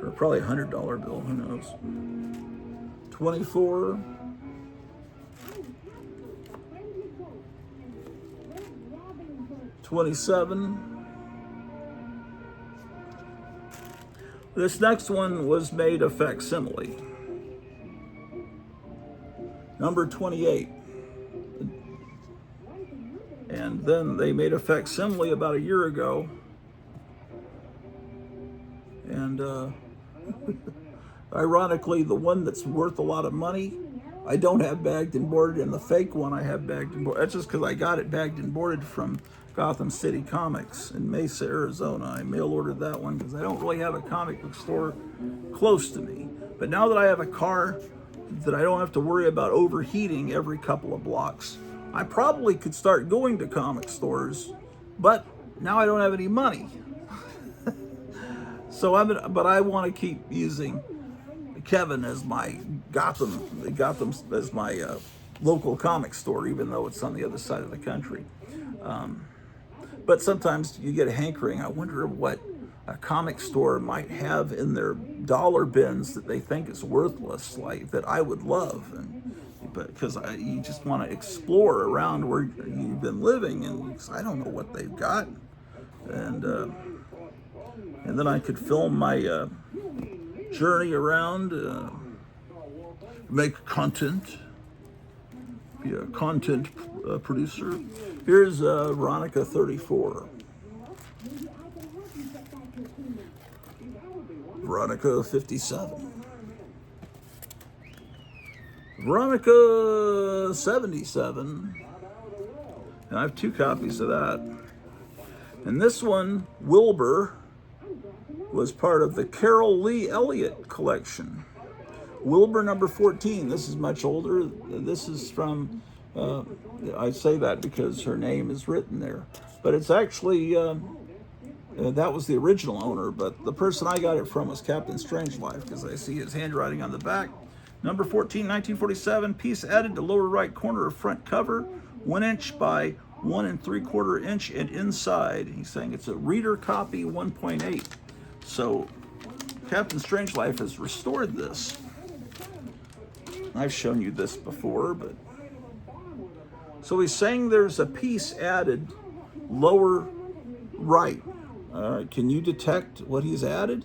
or probably $100 bill, who knows. 24. 27. This next one was made a facsimile. Number 28. And then they made a facsimile about a year ago. And ironically, the one that's worth a lot of money, I don't have bagged and boarded, and the fake one I have bagged and boarded. That's just because I got it bagged and boarded from Gotham City Comics in Mesa, Arizona. I mail ordered that one because I don't really have a comic book store close to me. But now that I have a car that I don't have to worry about overheating every couple of blocks, I probably could start going to comic stores, but now I don't have any money. But I want to keep using Kevin as my Gotham as my local comic store, even though it's on the other side of the country. But sometimes you get a hankering. I wonder what a comic store might have in their dollar bins that they think is worthless, like that I would love, but because you just want to explore around where you've been living, and I don't know what they've got, and then I could film my journey around, make content, be a content producer. Here's Veronica 34. Veronica 57. Veronica 77. And I have 2 copies of that. And this one, Wilbur, was part of the Carol Lee Elliott collection. Wilbur number 14. This is much older. This is from, I say that because her name is written there. But it's actually, that was the original owner, but the person I got it from was Captain Strangelove, because I see his handwriting on the back. Number 14, 1947, piece added to lower right corner of front cover, 1 inch by 1 3/4 inch, and inside. He's saying it's a reader copy 1.8. So Captain Strangelove has restored this. I've shown you this before, but so he's saying there's a piece added lower right. Can you detect what he's added?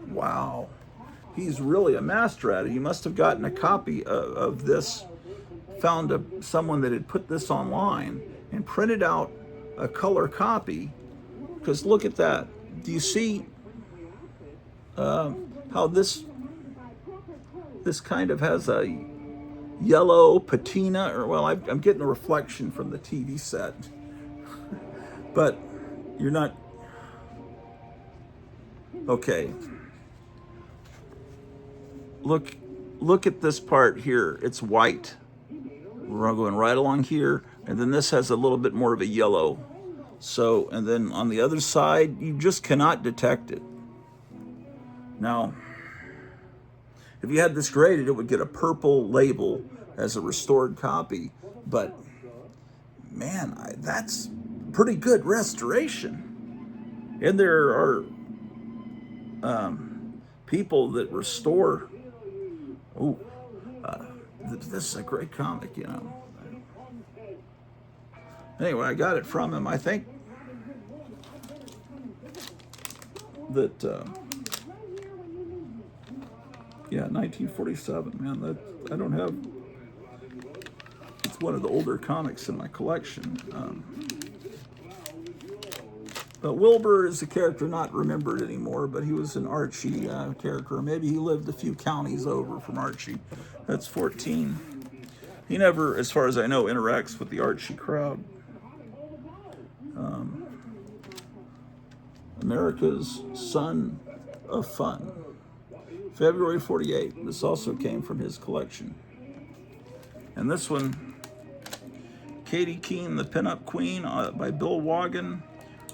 Wow, he's really a master at it. He must have gotten a copy of this, found someone that had put this online and printed out a color copy, because look at that. Do you see how this kind of has a yellow patina, or well, I'm getting a reflection from the TV set, but you're not, okay. Look at this part here. It's white. We're going right along here, and then this has a little bit more of a yellow. So, and then on the other side, you just cannot detect it. Now, if you had this graded, it would get a purple label as a restored copy, but man, that's pretty good restoration. And there are people that restore. Oh, this is a great comic, you know. Anyway, I got it from him. I think that, yeah, 1947, man, that I don't have, it's one of the older comics in my collection. But Wilbur is a character not remembered anymore, but he was an Archie character. Maybe he lived a few counties over from Archie. That's 14. He never, as far as I know, interacts with the Archie crowd. America's Son of Fun. February 48. This also came from his collection. And this one, Katie Keene, the Pinup Queen, by Bill Wagon.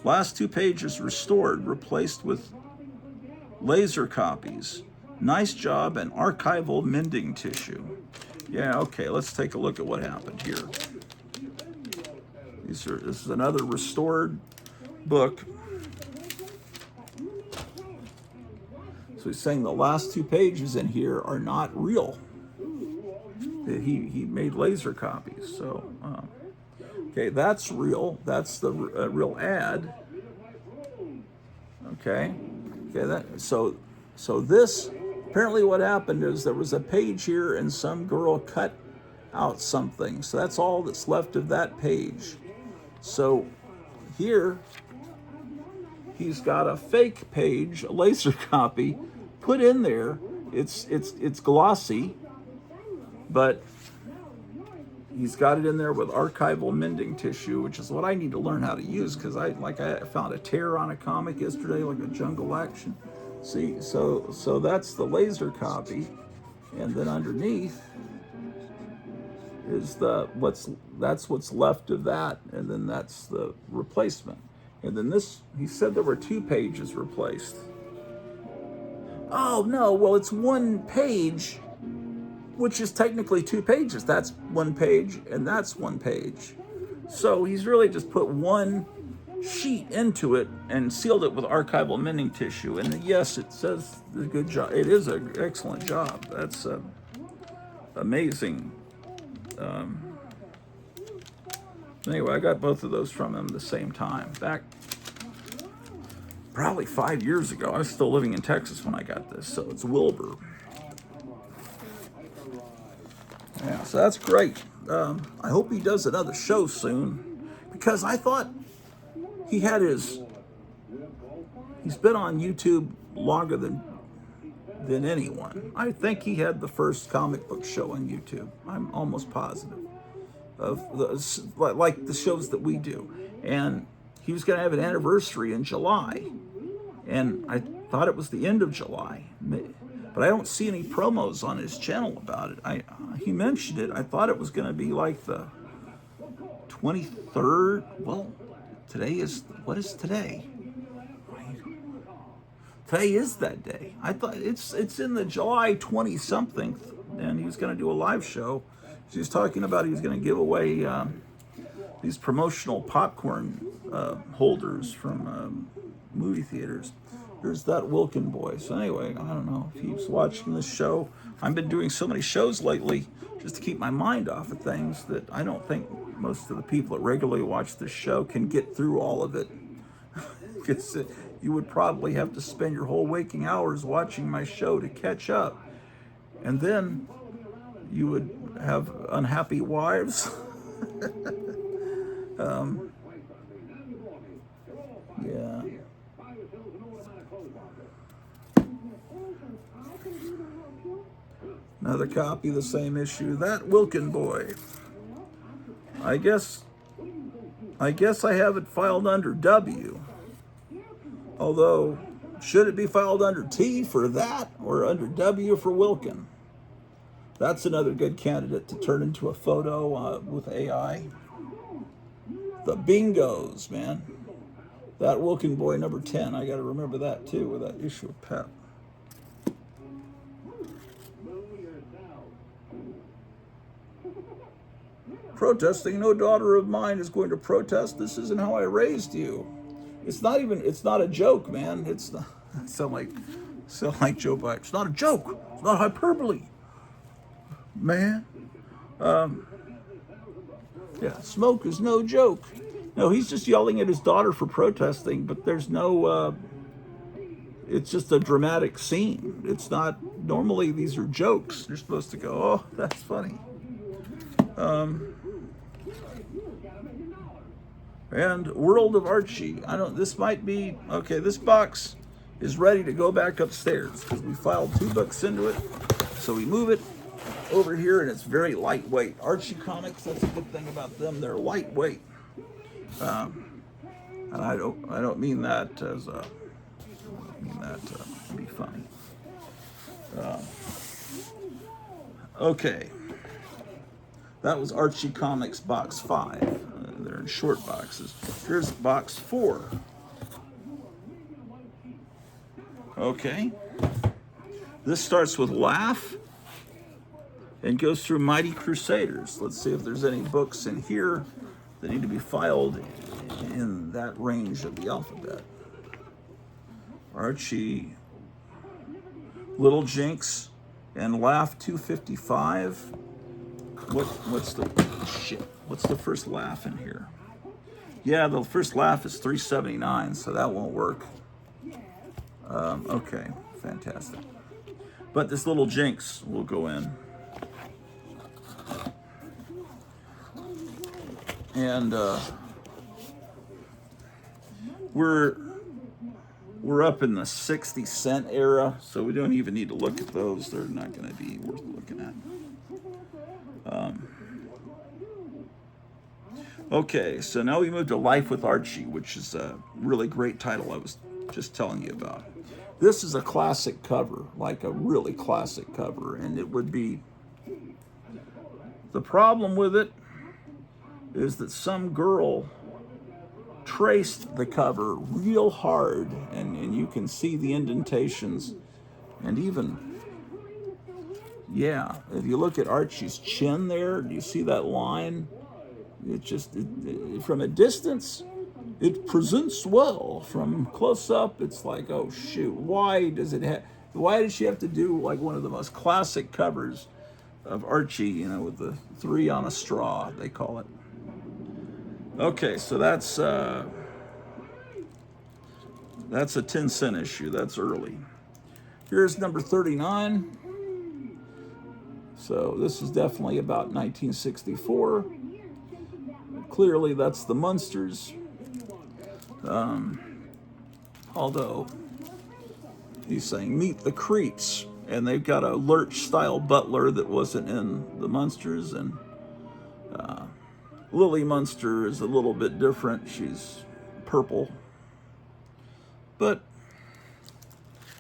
Last 2 pages restored, replaced with laser copies. Nice job, and archival mending tissue. Yeah, okay, let's take a look at what happened here. This is another restored book. So he's saying the last 2 pages in here are not real. He made laser copies. So, okay, that's real. That's the real ad. Okay, so this, apparently what happened is there was a page here and some girl cut out something. So that's all that's left of that page. So here, he's got a fake page, a laser copy, put in there. It's glossy, but he's got it in there with archival mending tissue, which is what I need to learn how to use, because I found a tear on a comic yesterday, like a Jungle Action. See, so that's the laser copy, and then underneath is that's what's left of that, and then that's the replacement. And then this, he said there were 2 pages replaced. Oh no, well it's 1 page, which is technically 2 pages. That's 1 page and that's 1 page. So he's really just put 1 sheet into it and sealed it with archival mending tissue. And yes, it says a good job. It is an excellent job. That's amazing. Anyway, I got both of those from him the same time, back probably 5 years ago. I was still living in Texas when I got this, so it's Wilbur. Yeah, so that's great. I hope he does another show soon, because I thought he had he's been on YouTube longer than anyone. I think he had the first comic book show on YouTube. I'm almost positive of like the shows that we do. And he was going to have an anniversary in July, and I thought it was the end of July, but I don't see any promos on his channel about it. He mentioned it. I thought it was going to be like the 23rd. Well, what is today? Today is that day. I thought it's in the July 20-something, and he was going to do a live show. He was talking about he was going to give away these promotional popcorn holders from movie theaters. There's that Wilkin boy. So anyway, I don't know if he's watching this show. I've been doing so many shows lately just to keep my mind off of things that I don't think most of the people that regularly watch this show can get through all of it. Because you would probably have to spend your whole waking hours watching my show to catch up. And then you would have unhappy wives. Yeah. Another copy of the same issue. That Wilkin boy. I guess I have it filed under W. Although, should it be filed under T for that, or under W for Wilkin? That's another good candidate to turn into a photo with AI. The bingos, man. That Wilkin boy number 10. I got to remember that too, with that issue of Pep. Protesting. No daughter of mine is going to protest. This isn't how I raised you. It's not a joke, man. It's not, sound like Joe Biden. It's not a joke. It's not hyperbole, man. Yeah, smoke is no joke. No, he's just yelling at his daughter for protesting, but there's no, it's just a dramatic scene. It's not, normally these are jokes. You're supposed to go, oh, that's funny. And World of Archie. This might be, okay, this box is ready to go back upstairs because we filed 2 books into it. So we move it over here, and it's very lightweight. Archie comics, that's a good thing about them. They're lightweight. And I don't mean that as to be funny. Okay. That was Archie Comics box 5. They're in short boxes. Here's box 4. Okay. This starts with Laugh and goes through Mighty Crusaders. Let's see if there's any books in here that need to be filed in that range of the alphabet. Archie, Little Jinx, and Laugh 255. What's the first Laugh in here? Yeah, the first Laugh is 379, so that won't work. Okay, fantastic. But this Little Jinx will go in. And we're up in the 60-cent era, so we don't even need to look at those. They're not going to be worth looking at. Okay, so now we move to Life with Archie, which is a really great title I was just telling you about. This is a classic cover, like a really classic cover, and it would be... The problem with it is that some girl traced the cover real hard, and you can see the indentations, and even... Yeah, if you look at Archie's chin there, do you see that line? It just, from a distance, It presents well from close up. It's like, oh shoot, why does it have? Why does she have to do like one of the most classic covers of Archie? You know, with the 3 on a straw, they call it. Okay, so that's a 10-cent issue. That's early. Here's number 39. So this is definitely about 1964. Clearly, that's the Munsters. Although he's saying meet the creeps, and they've got a Lurch-style butler that wasn't in the Munsters, and Lily Munster is a little bit different. She's purple, but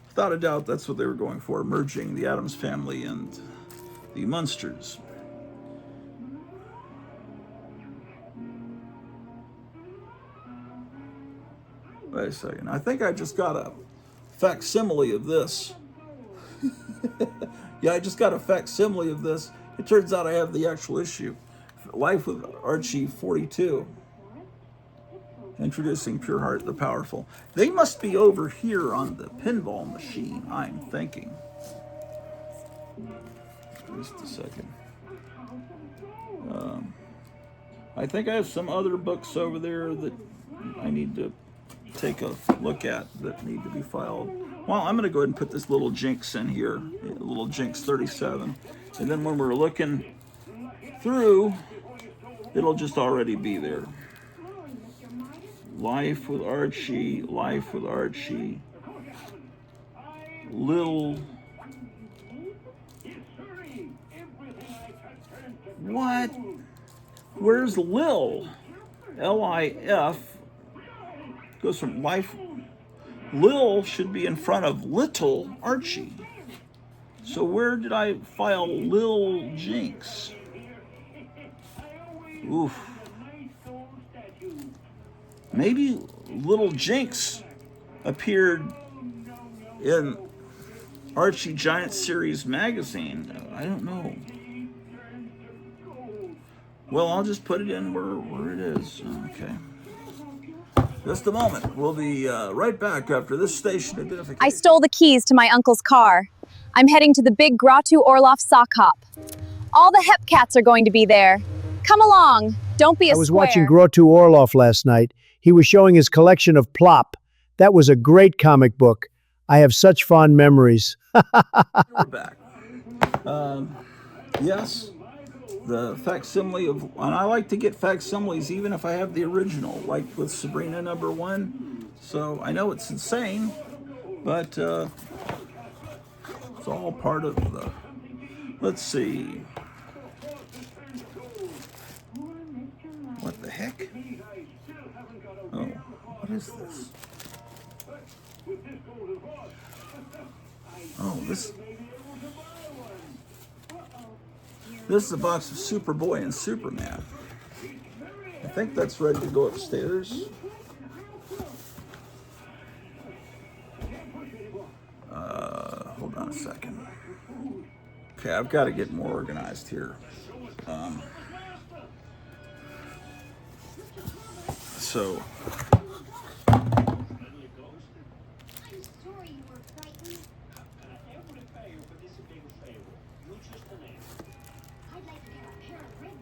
without a doubt, that's what they were going for, merging the Addams Family and the Munsters. Wait a second. I think I just got a facsimile of this. Yeah, I just got a facsimile of this. It turns out I have the actual issue. Life with Archie 42. Introducing Pure Heart the Powerful. They must be over here on the pinball machine, I'm thinking. Just a second. I think I have some other books over there that I need to take a look at that need to be filed. Well, I'm going to go ahead and put this little Jinx in here, a little Jinx 37. And then when we're looking through, it'll just already be there. Life with Archie, Life with Archie, Lil. What? Where's Lil? L-I-F. Goes from Life. Lil should be in front of Little Archie. So where did I file Lil Jinx? Oof. Maybe Little Jinx appeared in Archie Giant Series magazine. I don't know. Well, I'll just put it in where it is. Okay. Just a moment. We'll be right back after this station identification. I stole the keys to my uncle's car. I'm heading to the big Grottu Orloff sock hop. All the Hep cats are going to be there. Come along. Don't be a I was square. watching Grottu Orloff last night. He was showing his collection of Plop. That was a great comic book. I have such fond memories. We're back. Yes, the facsimile of, and I like to get facsimiles even if I have the original, like with Sabrina #1. So I know it's insane, but it's all part of the, let's see. What the heck? Oh, what is this? Oh, this is a box of Superboy and Superman. I think that's ready to go upstairs. Hold on a second. Okay, I've got to get more organized here. So, I'm sorry you were frightened. I'd like to have a pair of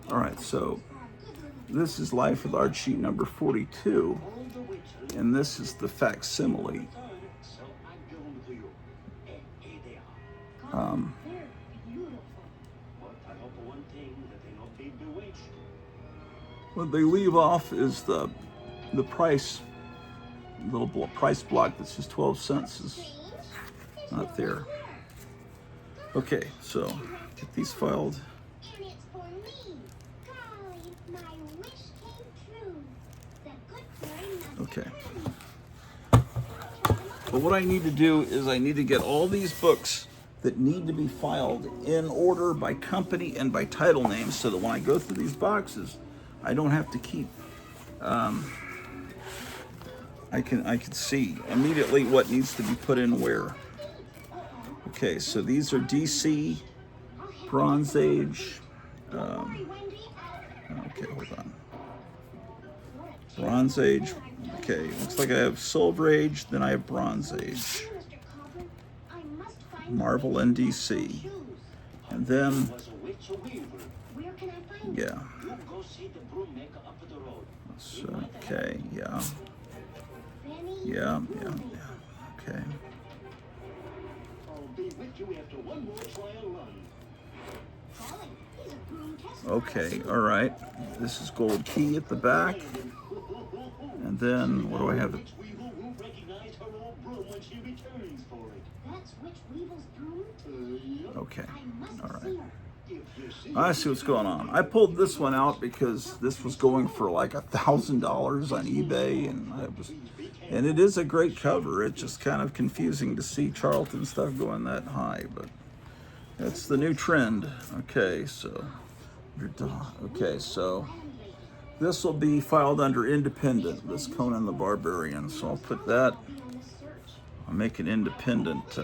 red all right, so this is Life with Archie number 42, and this is the facsimile. What they leave off is the price, little price block that says 12 cents is not there. Okay, so get these filed. And it's for me. Golly, my wish came true. The good fairy must Okay. But what I need to do is I need to get all these books that need to be filed in order by company and by title name, so that when I go through these boxes, I don't have to keep. I can see immediately what needs to be put in where. Okay, so these are DC, Bronze Age. Okay, hold on. Bronze Age. Okay, looks like I have Silver Age, then I have Bronze Age. Mr. Cobbler, I must find Marvel the and witch DC. shoes. And then, Was a witch a weaver? Where can I find yeah. them? You go see the broom maker up the road. So, okay, yeah. Benny, Yeah, Broom yeah, Maker. yeah. Okay. I'll be with you after one more trial run. Calling. He's a broom tester. Okay, all right. This is gold key at the back. And then, what do I have? Witch Weevil won't recognize her old broom when she returns for it. That's Witch Weevil's broom? Yup. Okay, I must all right. see her. If you see I see what's going on. I pulled this one out because this was going for like $1,000 on eBay, and it is a great cover. It's just kind of confusing to see Charlton stuff going that high, but that's the new trend. Okay, so this will be filed under independent. This Conan the Barbarian. So I'll put that. Be on the search. I'll make an independent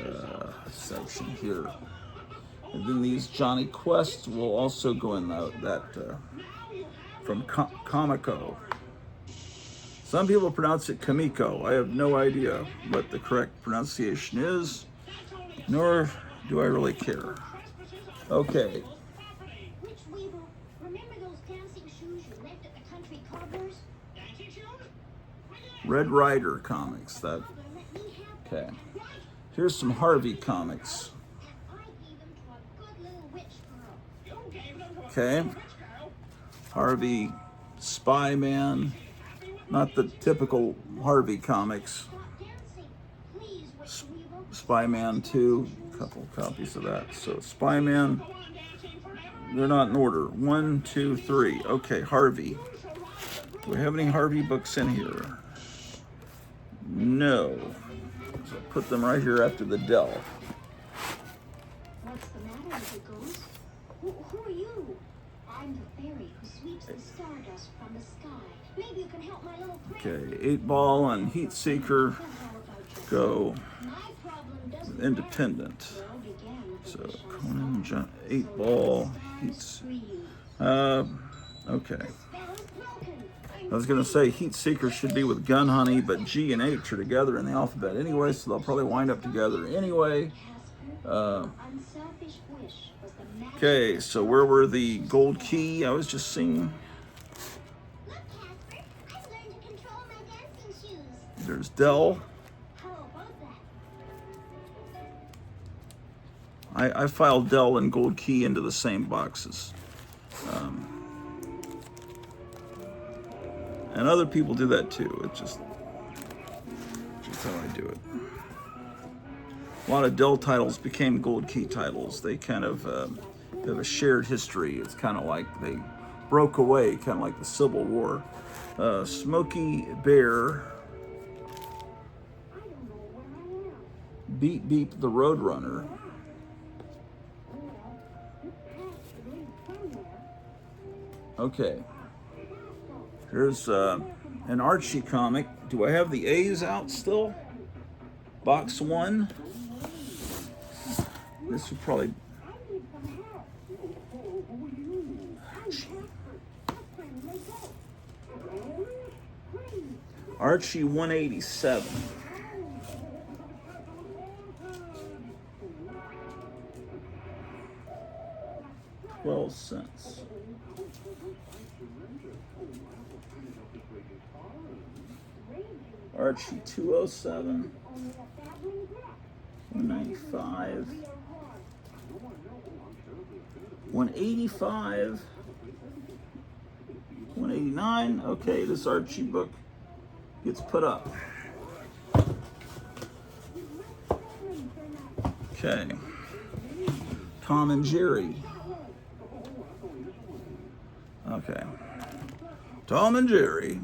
section here. And then these Johnny Quests will also go in that from Comico. Some people pronounce it Kamiko. I have no idea what the correct pronunciation is, nor do I really care. Okay, Witch Weevil, remember those dancing shoes you left at the country cobbler's? Dancing shoes? Red Rider comics. That Cobbler, let me have them. okay. Here's some Harvey comics. And I gave them to a good little witch girl. you gave them to a Okay, witch girl. Harvey, Spy Man. Not the typical Harvey comics. Stop dancing. Please, Witch Weevil. Spy Man 2, a couple copies of that. So Spy Man, they're not in order. 1, 2, 3. Okay, Harvey. Do we have any Harvey books in here? No. So put them right here after the Dell. What's the matter, little ghost? Who are you? I'm the fairy who sweeps the stardust from the sky. Maybe you can help my little friend. Okay, 8 Ball and Heat Seeker Tell her about yourself. go My problem doesn't independent. matter. Well, began with So a wish on Conan, star. 8 Ball, Heat. Scream. Okay. Spell is broken. I was gonna say Heat Seeker should be with Gun Honey, but G and H are together in the alphabet anyway, so they'll probably wind up together anyway. Unselfish wish was the magic. Okay, so where were the gold key? I was just seeing. Look, Casper, I've learned to control my dancing shoes. There's Dell. How about that? I filed Dell and gold key into the same boxes. And other people do that too. It's just how I do it. A lot of Dell titles became gold key titles. They kind of have a shared history. It's kind of like they broke away, kind of like the Civil War. Smokey Bear, I don't know where I am. Beep Beep the Roadrunner. Well, this has to be somewhere. Okay. Here's an Archie comic. Do I have the A's out still? Box 1. This would probably. I need some help. Who are you? I'm Casper. Casper, let go. Please. Archie 187. $0.12. Archie 207. 195. 185. 189. Okay, this Archie book gets put up. Okay. Tom and Jerry. Okay. Tom and Jerry.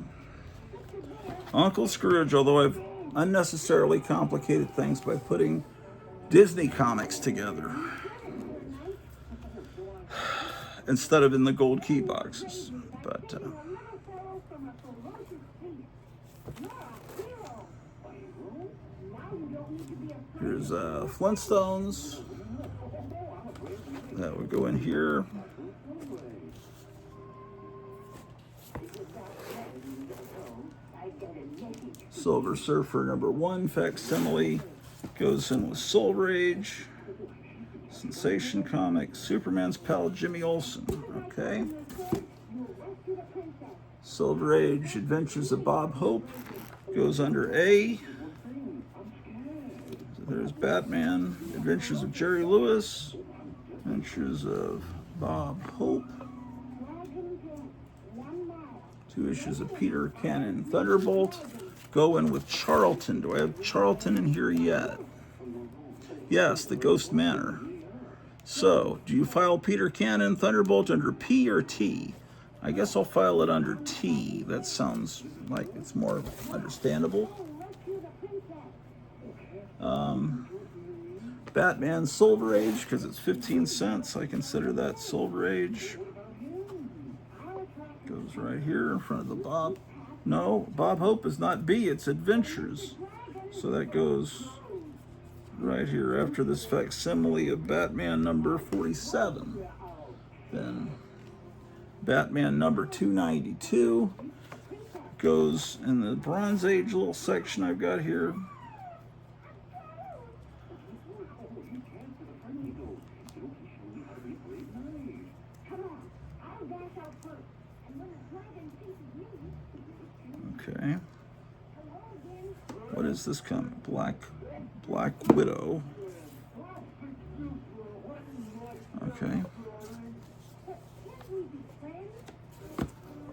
Uncle Scrooge, although I've unnecessarily complicated things by putting Disney comics together instead of in the gold key boxes. But here's Flintstones. That would go in here. Silver Surfer #1 facsimile goes in with Silver Age. Sensation Comics, Superman's pal Jimmy Olsen. Okay. Silver Age Adventures of Bob Hope goes under A. So there's Batman, Adventures of Jerry Lewis, Adventures of Bob Hope. 2 issues of Peter Cannon Thunderbolt go in with Charlton. Do I have Charlton in here yet? Yes, the Ghost Manor. So, do you file Peter Cannon Thunderbolt under P or T? I guess I'll file it under T. That sounds like it's more understandable. Batman Silver Age, because it's 15 cents. I consider that Silver Age. Goes right here in front of the Bob. No, Bob Hope is not B, it's Adventures. So that goes right here after this facsimile of Batman number 47. Then Batman number 292 goes in the Bronze Age little section I've got here. Okay. What is this comic? Black Widow. Okay.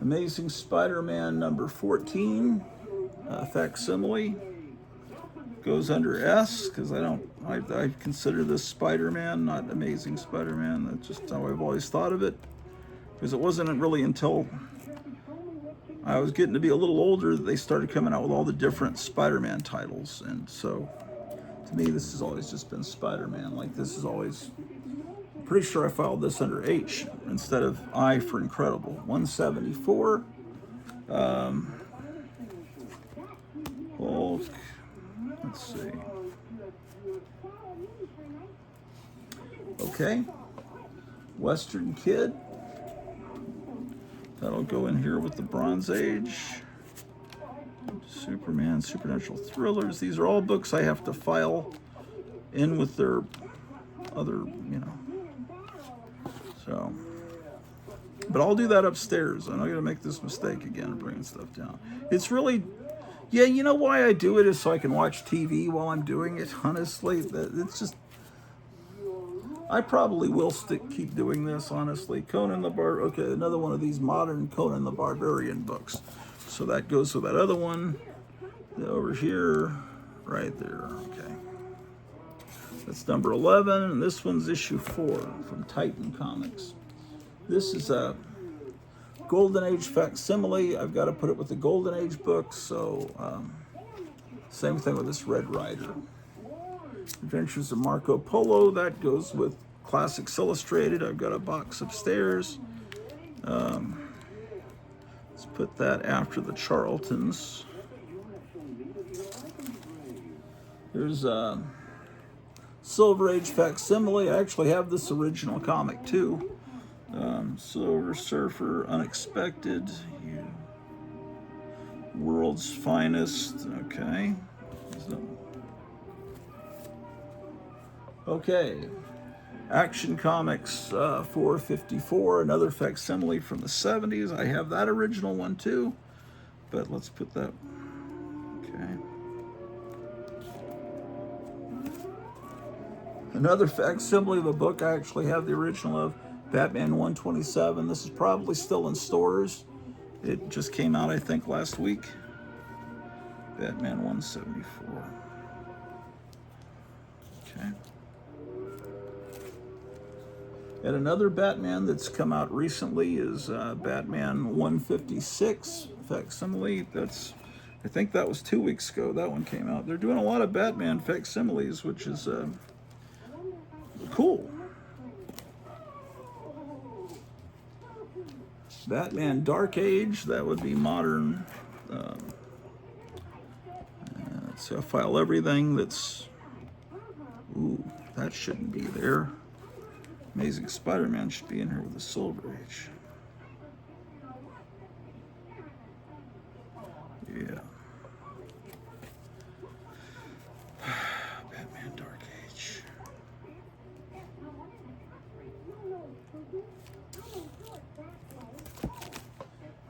Amazing Spider-Man number 14, facsimile, goes under S because I consider this Spider-Man, not Amazing Spider-Man. That's just how I've always thought of it, because it wasn't really until I was getting to be a little older that they started coming out with all the different Spider-Man titles, and so to me this has always just been Spider-Man. Like, this is always, pretty sure I filed this under H instead of I for Incredible. 174. Hulk. Let's see. Okay. Western Kid. That'll go in here with the Bronze Age. Superman, Supernatural Thrillers. These are all books I have to file in with their other, So, but I'll do that upstairs. I'm not going to make this mistake again of bringing stuff down. It's really, yeah, you know why I do it is so I can watch TV while I'm doing it, honestly. It's just, I probably will keep doing this, honestly. Conan the okay, another one of these modern Conan the Barbarian books. So that goes with that other one over here, right there, okay. That's number 11, and this one's issue 4 from Titan Comics. This is a Golden Age facsimile. I've got to put it with the Golden Age books, so same thing with this Red Rider. Adventures of Marco Polo, that goes with Classics Illustrated. I've got a box upstairs. Let's put that after the Charltons. There's Silver Age facsimile. I actually have this original comic too. Silver Surfer, Unexpected, World's Finest. Okay. Okay. Action Comics 454, another facsimile from the 70s. I have that original one too, but let's put that. Okay. Another facsimile of a book I actually have the original of, Batman 127. This is probably still in stores. It just came out, I think, last week. Batman 174. Okay. And another Batman that's come out recently is Batman 156 facsimile. I think that was 2 weeks ago that one came out. They're doing a lot of Batman facsimiles, which is cool. Batman Dark Age, that would be modern. So I file everything that's, ooh, that shouldn't be there. Amazing Spider-Man should be in here with the Silver Age. Yeah.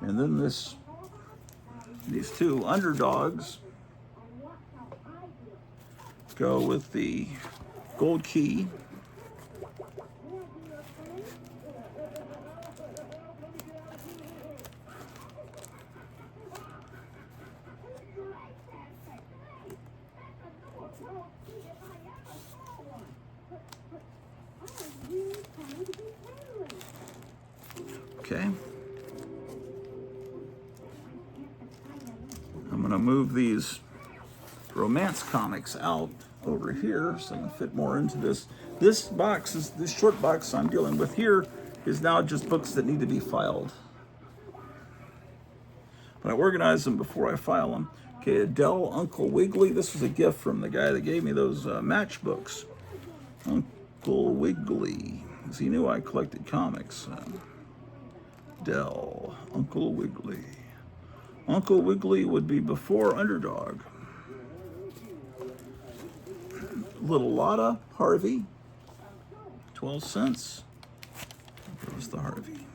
And then these two underdogs go with the gold key. Okay. I'm going to move these romance comics out over here so I can fit more into this. This short box I'm dealing with here is now just books that need to be filed. But I organize them before I file them. Okay, Adele, Uncle Wiggily. This was a gift from the guy that gave me those matchbooks. Uncle Wiggily, because he knew I collected comics. Adele, Uncle Wiggily. Uncle Wiggily would be before Underdog. Little Lotta, Harvey, 12 cents. There was the Harvey.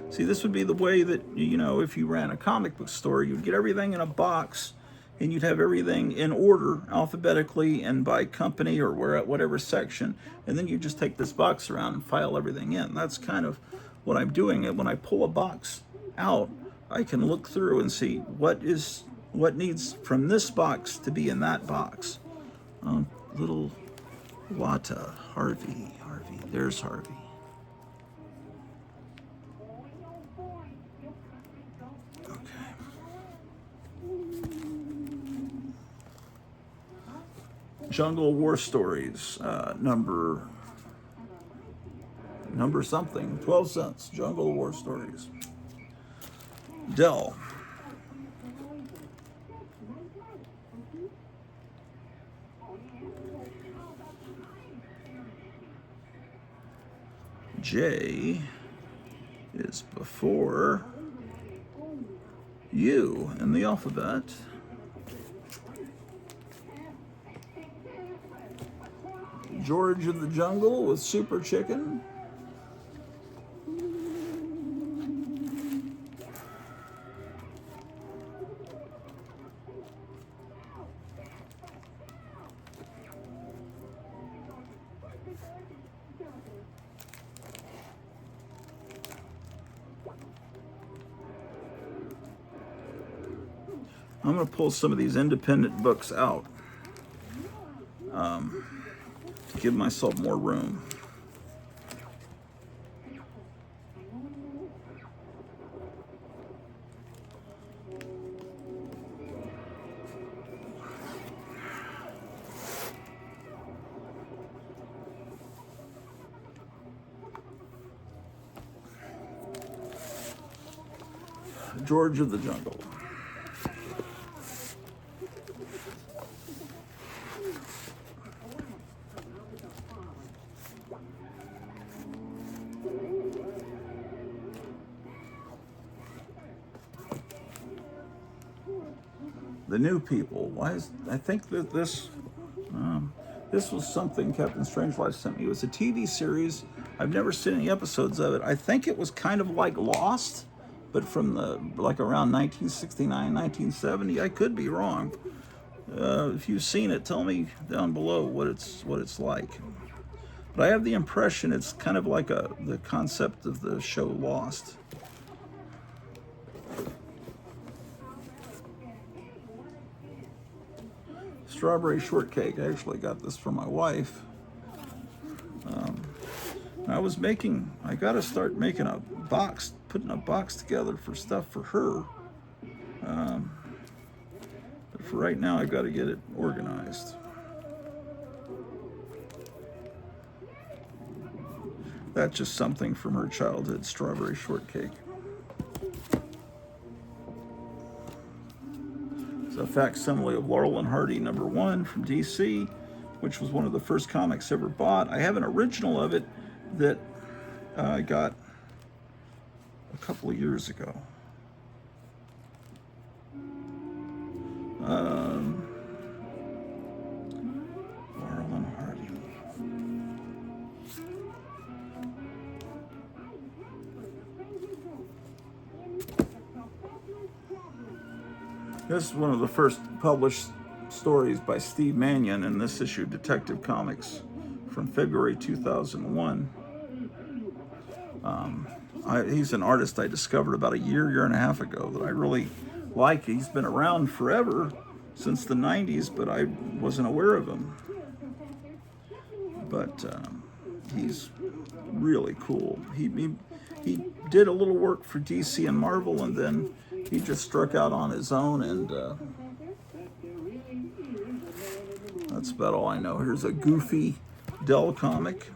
See, this would be the way that, you know, if you ran a comic book store, you'd get everything in a box and you'd have everything in order alphabetically and by company or whatever section. And then you just take this box around and file everything in. That's kind of what I'm doing. And when I pull a box out, I can look through and see what needs from this box to be in that box. Little Lotta, Harvey, there's Harvey. Jungle War Stories, number something, 12 cents, Jungle War Stories. Dell. J is before U in the alphabet. George of the Jungle with Super Chicken. I'm going to pull some of these independent books out. Give myself more room. George of the Jungle. The New People. I think that this was something Captain Strangelove sent me. It was a TV series. I've never seen any episodes of it. I think it was kind of like Lost, but from around 1969, 1970. I could be wrong. If you've seen it, tell me down below what it's like. But I have the impression it's kind of like the concept of the show Lost. Strawberry shortcake. I actually got this from my wife. I got to start making a box, putting a box together for stuff for her. But for right now, I've got to get it organized. That's just something from her childhood, strawberry shortcake. It's a facsimile of Laurel and Hardy #1 from DC, which was one of the first comics ever bought. I have an original of it that I got a couple of years ago. Laurel and Hardy. This is one of the first published stories by Steve Mannion in this issue of Detective Comics from February 2001. He's an artist I discovered about a year and a half ago that I really like. He's been around forever, since the 90s, but I wasn't aware of him. But he's really cool. He did a little work for DC and Marvel, and then he just struck out on his own, and that's about all I know. Here's a goofy Dell comic.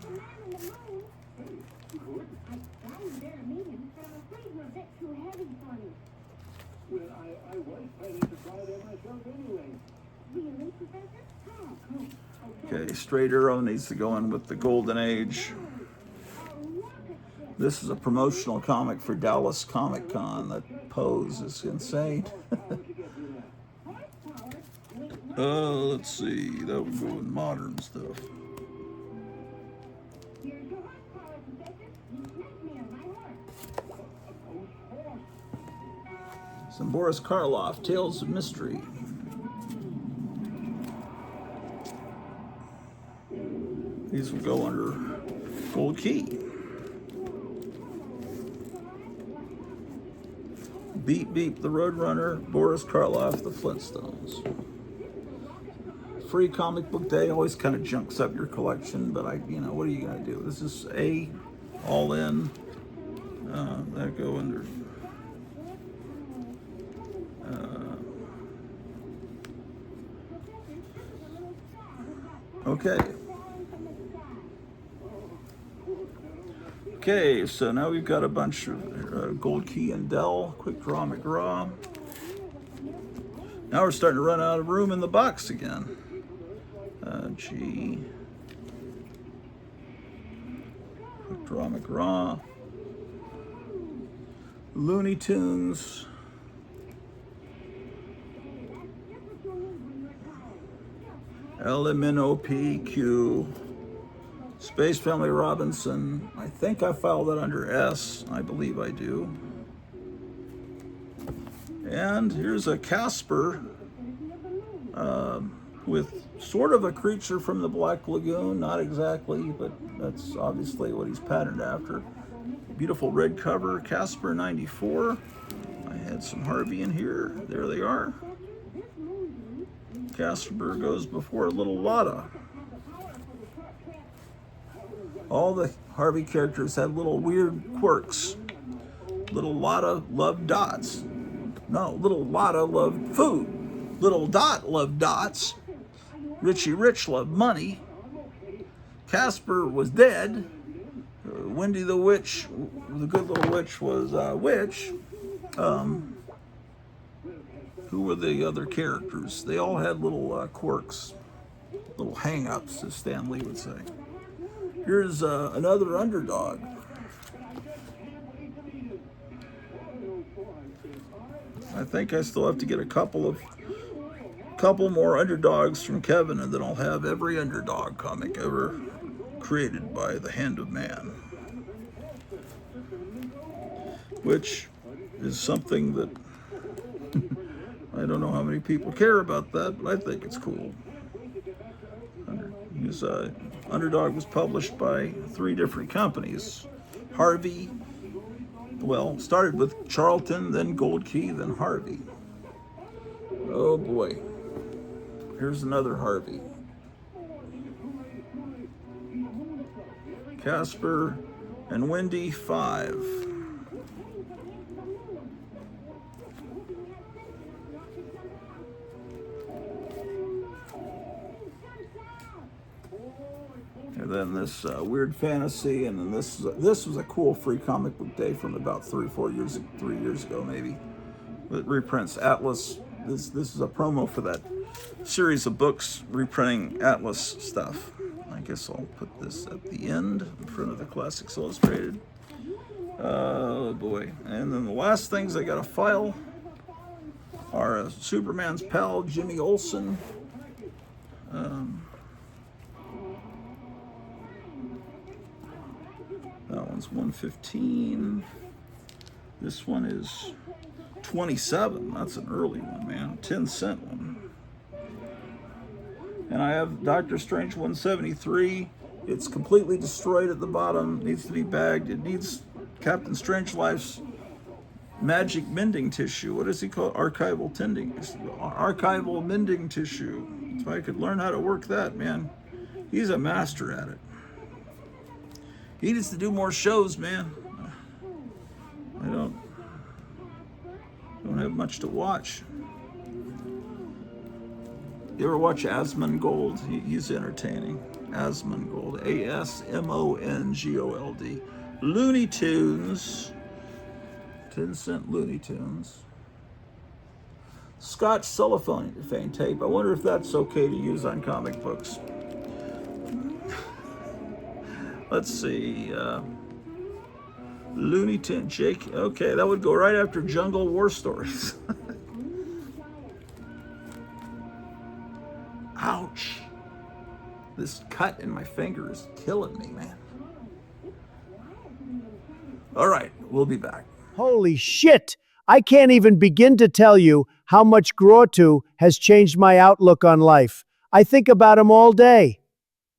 Okay, Straight Arrow needs to go in with the Golden Age. This is a promotional comic for Dallas Comic Con. That pose is insane. Let's see. That would go in modern stuff. Some Boris Karloff, Tales of Mystery. These will go under Gold Key. Beep Beep the Roadrunner, Boris Karloff, the Flintstones. Free comic book day always kind of junks up your collection, but what are you gonna do? This is all in. That go under. Okay. Okay, so now we've got a bunch of Gold Key and Dell, Quick Draw McGraw. Now we're starting to run out of room in the box again. Quick Draw McGraw. Looney Tunes. LMNOPQ. Space Family Robinson. I think I filed that under S. I believe I do. And here's a Casper with sort of a creature from the Black Lagoon. Not exactly, but that's obviously what he's patterned after. Beautiful red cover, Casper 94. I had some Harvey in here. There they are. Casper goes before Little Lotta. All the Harvey characters had little weird quirks. Little Lotta loved dots. No, Little Lotta loved food. Little Dot loved dots. Richie Rich loved money. Casper was dead. Wendy the Witch, the good little witch, was a witch. Who were the other characters? They all had little quirks, little hang-ups, as Stan Lee would say. Here's another underdog. I think I still have to get a couple more underdogs from Kevin, and then I'll have every underdog comic ever created by the hand of man. Which is something that I don't know how many people care about that, but I think it's cool. His Underdog was published by 3 different companies. Harvey, well, started with Charlton, then Gold Key, then Harvey. Oh boy. Here's another Harvey. Casper and Wendy 5. And then this weird fantasy, and then this was a cool free comic book day from about 3 years ago maybe. It reprints Atlas. This is a promo for that series of books reprinting Atlas stuff. I guess I'll put this at the end in front of the Classics Illustrated. Oh boy! And then the last things I got to file are Superman's pal Jimmy Olsen. That one's 115. This one is 27. That's an early one, man. 10-cent one. And I have Doctor Strange 173. It's completely destroyed at the bottom. Needs to be bagged. It needs Captain Strangelife's magic mending tissue. What does he call it? Archival tending. Archival mending tissue. If I could learn how to work that, man. He's a master at it. He needs to do more shows, man. I don't have much to watch. You ever watch Asmongold? He's entertaining. Asmongold. Asmongold. Looney Tunes. 10-cent Looney Tunes. Scotch cellophane tape. I wonder if that's okay to use on comic books. Let's see. Looney Tunes. Jake. Okay, that would go right after Jungle War Stories. Ouch. This cut in my finger is killing me, man. All right, we'll be back. Holy shit! I can't even begin to tell you how much Grottu has changed my outlook on life. I think about him all day.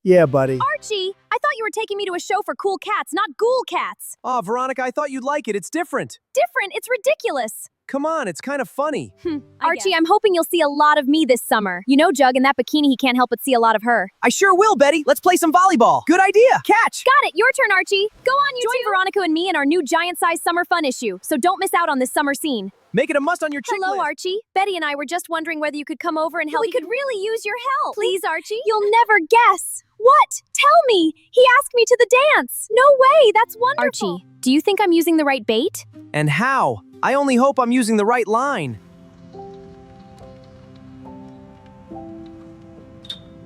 Yeah, buddy. Archie, I thought you were taking me to a show for cool cats, not ghoul cats. Aw, Veronica, I thought you'd like it. It's different. Different? It's ridiculous. Come on, it's kind of funny. Archie, I'm hoping you'll see a lot of me this summer. You know, Jug, in that bikini, he can't help but see a lot of her. I sure will, Betty. Let's play some volleyball. Good idea. Catch. Got it. Your turn, Archie. Go on, you Join Veronica and me in our new giant-sized summer fun issue, so don't miss out on this summer scene. Make it a must on your chick Hello, list. Archie. Betty and I were just wondering whether you could come over and help. We could really use your help. Please, Archie. You'll never guess. What? Tell me. He asked me to the dance. No way. That's wonderful. Archie, do you think I'm using the right bait? And how? I only hope I'm using the right line.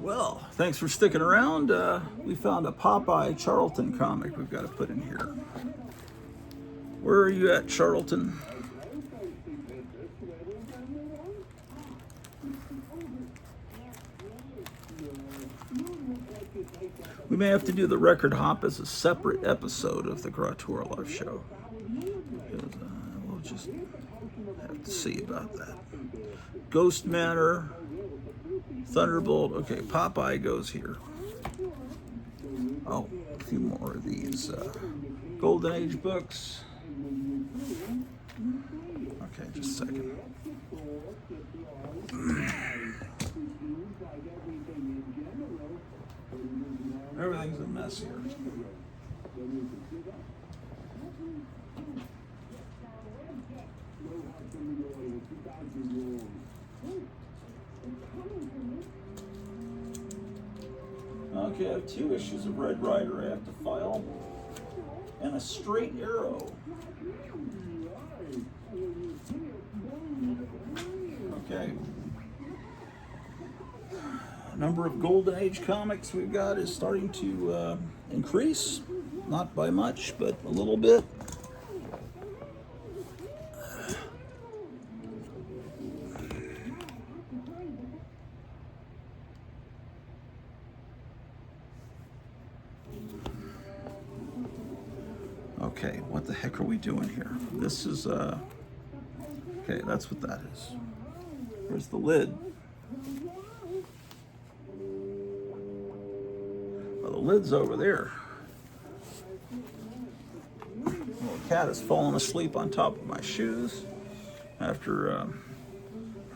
Well, thanks for sticking around. We found a Popeye Charlton comic we've got to put in here. Where are you at, Charlton? We may have to do the record hop as a separate episode of the Grottu Orloff show. Because, we'll just have to see about that. Ghost Manor, Thunderbolt. Okay, Popeye goes here. Oh, a few more of these Golden Age books. Okay, just a second. Everything's a mess here. Okay, I have 2 issues of Red Rider I have to file, and a Straight Arrow. Okay. Number of Golden Age comics we've got is starting to increase. Not by much, but a little bit. Okay, what the heck are we doing here? This is, okay, that's what that is. Where's the lid? Well, the lid's over there. Little cat has fallen asleep on top of my shoes after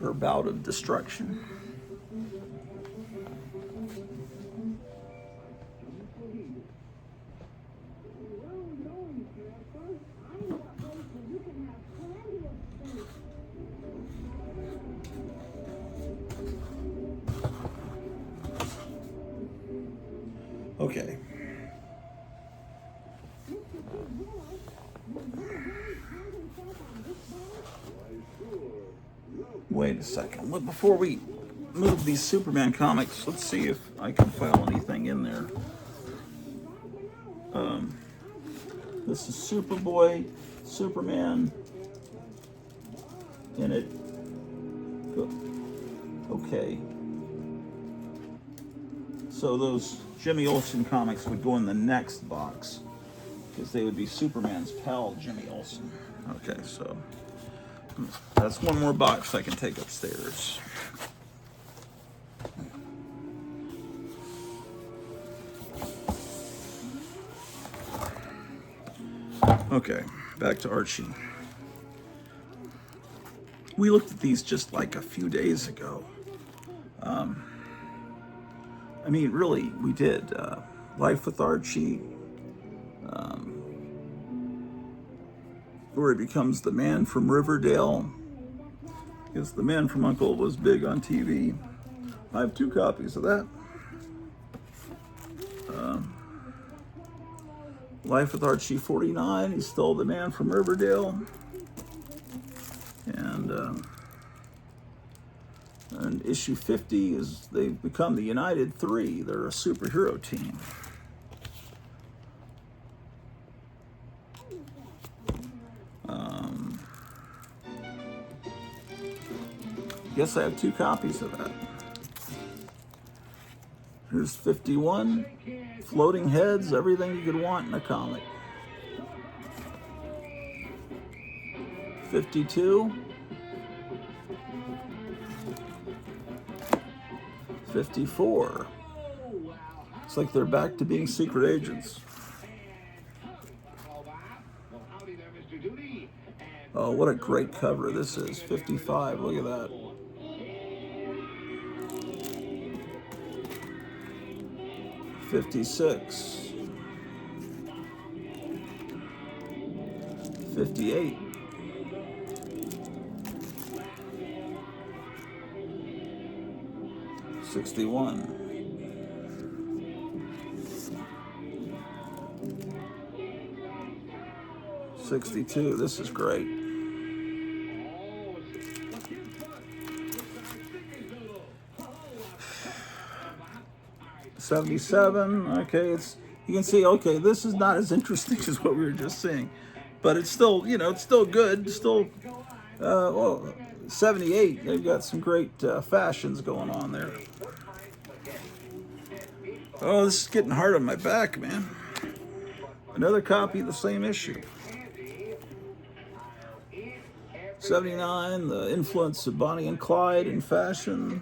her bout of destruction. Okay. Wait a second. Look, before we move these Superman comics, let's see if I can file anything in there. This is Superboy, Superman in it. Okay. So those Jimmy Olsen comics would go in the next box because they would be Superman's pal, Jimmy Olsen. Okay, so That's one more box I can take upstairs. Okay, back to Archie. We looked at these just like a few days ago. I mean, really, we did. Life with Archie, where he becomes the man from Riverdale, because the man from U.N.C.L.E. was big on TV. I have 2 copies of that. Life with Archie 49, he's still the man from Riverdale. And issue 50 is they've become the United Three. They're a superhero team. Guess I have 2 copies of that. Here's 51, floating heads, everything you could want in a comic. 52. 54. It's like they're back to being secret agents. Oh, what a great cover this is. 55, look at that. 56. 58. 61. 62. This is great. 77. Okay, you can see, okay, this is not as interesting as what we were just seeing, but it's still, it's still good. Still, well, 78. They've got some great fashions going on there. Oh, this is getting hard on my back, man. Another copy of the same issue. 79, the influence of Bonnie and Clyde in fashion.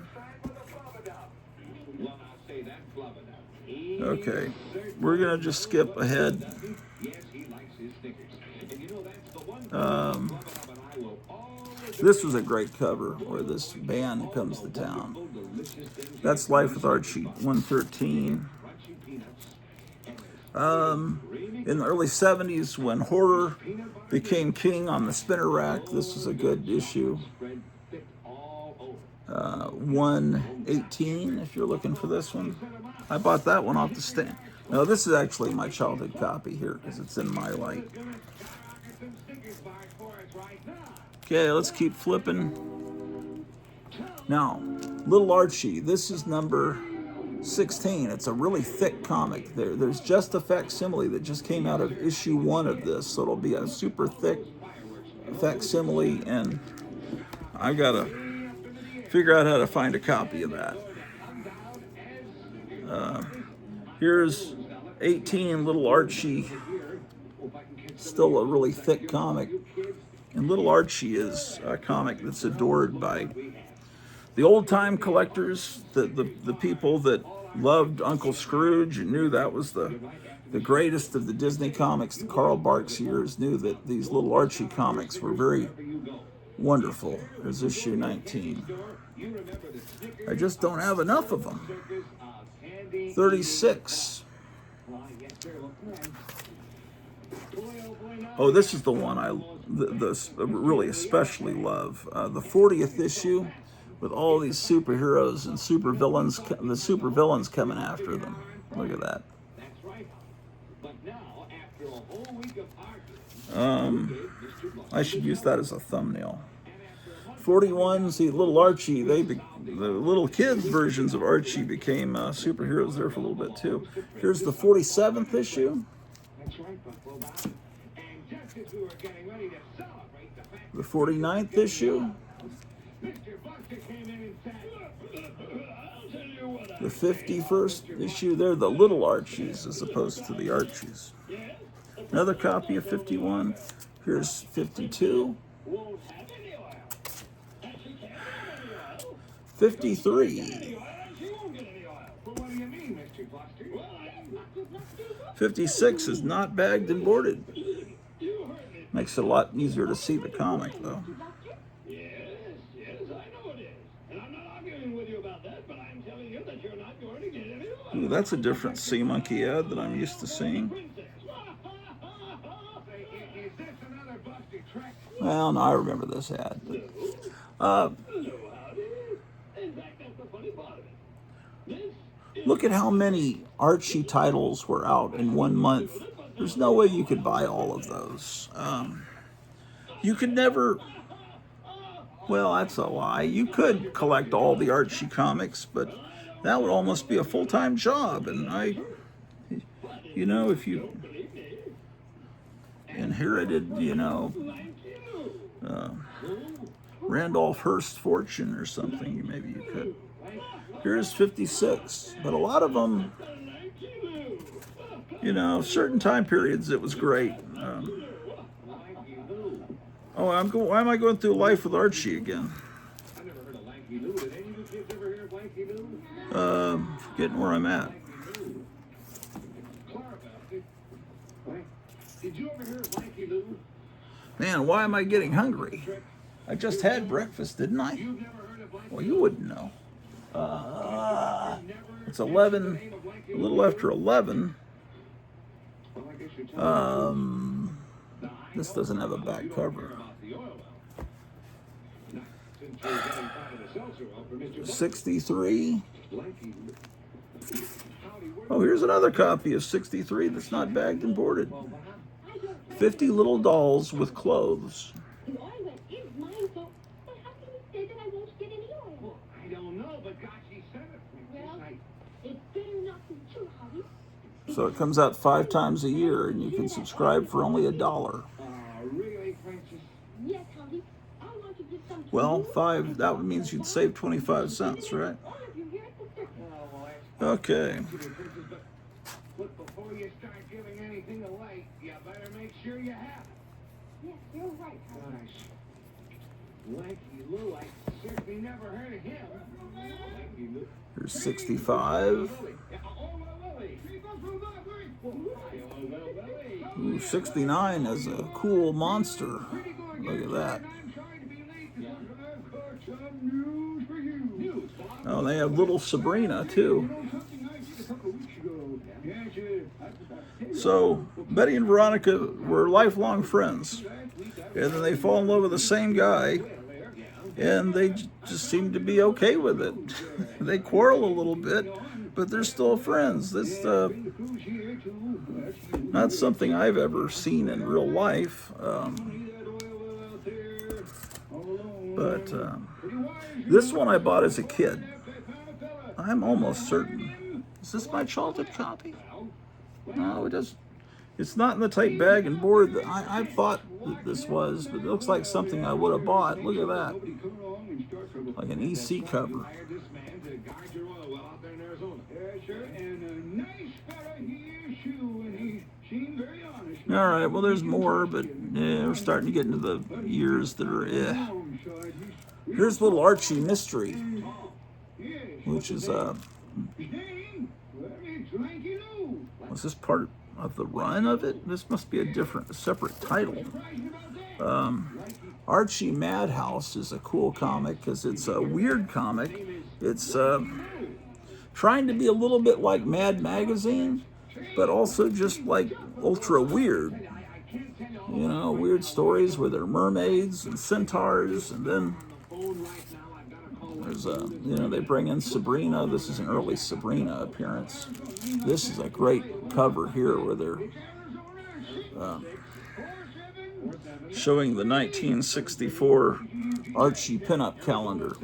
Okay, we're gonna just skip ahead. This was a great cover where this band comes to town. That's Life with Archie 113. In the early 70s, when horror became king on the spinner rack, this was a good issue. 118, if you're looking for this one. I bought that one off the stand. No, this is actually my childhood copy here because it's in my light. Okay, let's keep flipping. Now, Little Archie, this is number 16. It's a really thick comic. There's just a facsimile that just came out of issue 1 of this, so it'll be a super thick facsimile, and I gotta figure out how to find a copy of that. Here's 18, Little Archie, still a really thick comic. And Little Archie is a comic that's adored by the old-time collectors, the people that loved Uncle Scrooge and knew that was the greatest of the Disney comics. The Carl Barks years knew that these Little Archie comics were very wonderful. There's issue 19. I just don't have enough of them. 36. Oh, this is the one I really especially love. The 40th issue with all these superheroes and supervillains, the supervillains coming after them. Look at that. I should use that as a thumbnail. 41, see, Little Archie, the little kids versions of Archie became superheroes there for a little bit too. Here's the 47th issue. The 49th issue. The 51st issue, they're the Little Archies as opposed to the Archies. Another copy of 51. Here's 52. 53. 56 is not bagged and boarded. Makes it a lot easier to see the comic, though. Yes, I know it is. And I'm not arguing with you about that, but I'm telling you that you're not going to get any oil. Ooh, that's a different Sea Monkey ad than I'm used to seeing. Is this another busted trick? Well, no, I remember this ad. No, how it is. In fact, that's the funny part of it. This is Look at how many Archie titles were out in 1 month. There's no way you could buy all of those. You could never... Well, that's a lie. You could collect all the Archie comics, but that would almost be a full-time job. And you know, if you inherited, Randolph Hearst fortune or something, maybe you could. Here's 56, but a lot of them, certain time periods it was great. Why am I going through life with Archie again? I never heard of Lanky Lou. Did any of you kids ever hear of Lanky Lou? Forgetting where I'm at. Clara Baptist. Did you ever hear of Lanky Lou? Man, why am I getting hungry? I just had breakfast, didn't I? You've never heard of Lanky Well, you wouldn't know. It's 11, a little after 11. Well, I guess you're telling This doesn't have a back cover. about the oil well. Now, since you're getting part of the seltzer offer, Mr. 63. Lanky Lou. Howdy, Oh, here's another copy of 63 that's not bagged and boarded. 50 little dolls with clothes. The oil well is mine, so but how can you say that I won't get any oil? I don't know, but gosh, he said it. Well, it better not be true, Holly. So it comes out 5 times a year, and you can subscribe for only $1. Really, Francis? Yes, Holly. I want to give some to Well, you. 5, that means you'd save 25 cents, right? All of you here at the circus. Okay. Look, before you start giving anything away, you better make sure you have it. Yes, you're right, Holly. Gosh. Lanky Lou, I certainly never heard of him. Lanky Lou. Here's 65. Ooh, 69 is a cool monster. Look at that. Oh, they have little Sabrina, too. So, Betty and Veronica were lifelong friends. And then they fall in love with the same guy. And they just seem to be okay with it. They quarrel a little bit, but they're still friends. This not something I've ever seen in real life. But this one I bought as a kid. I'm almost certain. Is this my childhood copy? No, it doesn't. It's not in the type bag and board that I thought that this was, but it looks like something I would have bought. Look at that. Like an EC cover. All right, well, there's more, but we're starting to get into the years that are, Here's little Archie Mystery, which is, was this part of the run of it? This must be a separate title. Archie Madhouse is a cool comic because it's a weird comic. It's trying to be a little bit like Mad Magazine, but also just like ultra weird. Weird stories where there are mermaids and centaurs, and then there's they bring in Sabrina. This is an early Sabrina appearance. This is a great cover here where they're showing the 1964 Archie pinup calendar.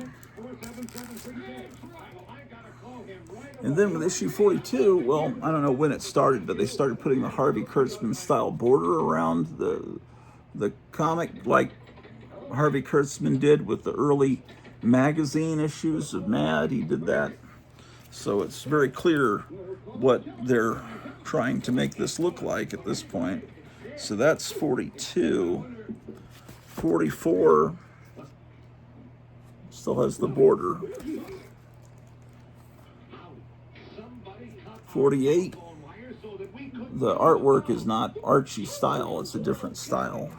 And then with issue 42, well, I don't know when it started, but they started putting the Harvey Kurtzman style border around the comic like Harvey Kurtzman did with the early magazine issues of Mad. He did that. So it's very clear what they're trying to make this look like at this point. So that's 42. 44. Still has the border. 48. The artwork is not Archie style. It's a different style.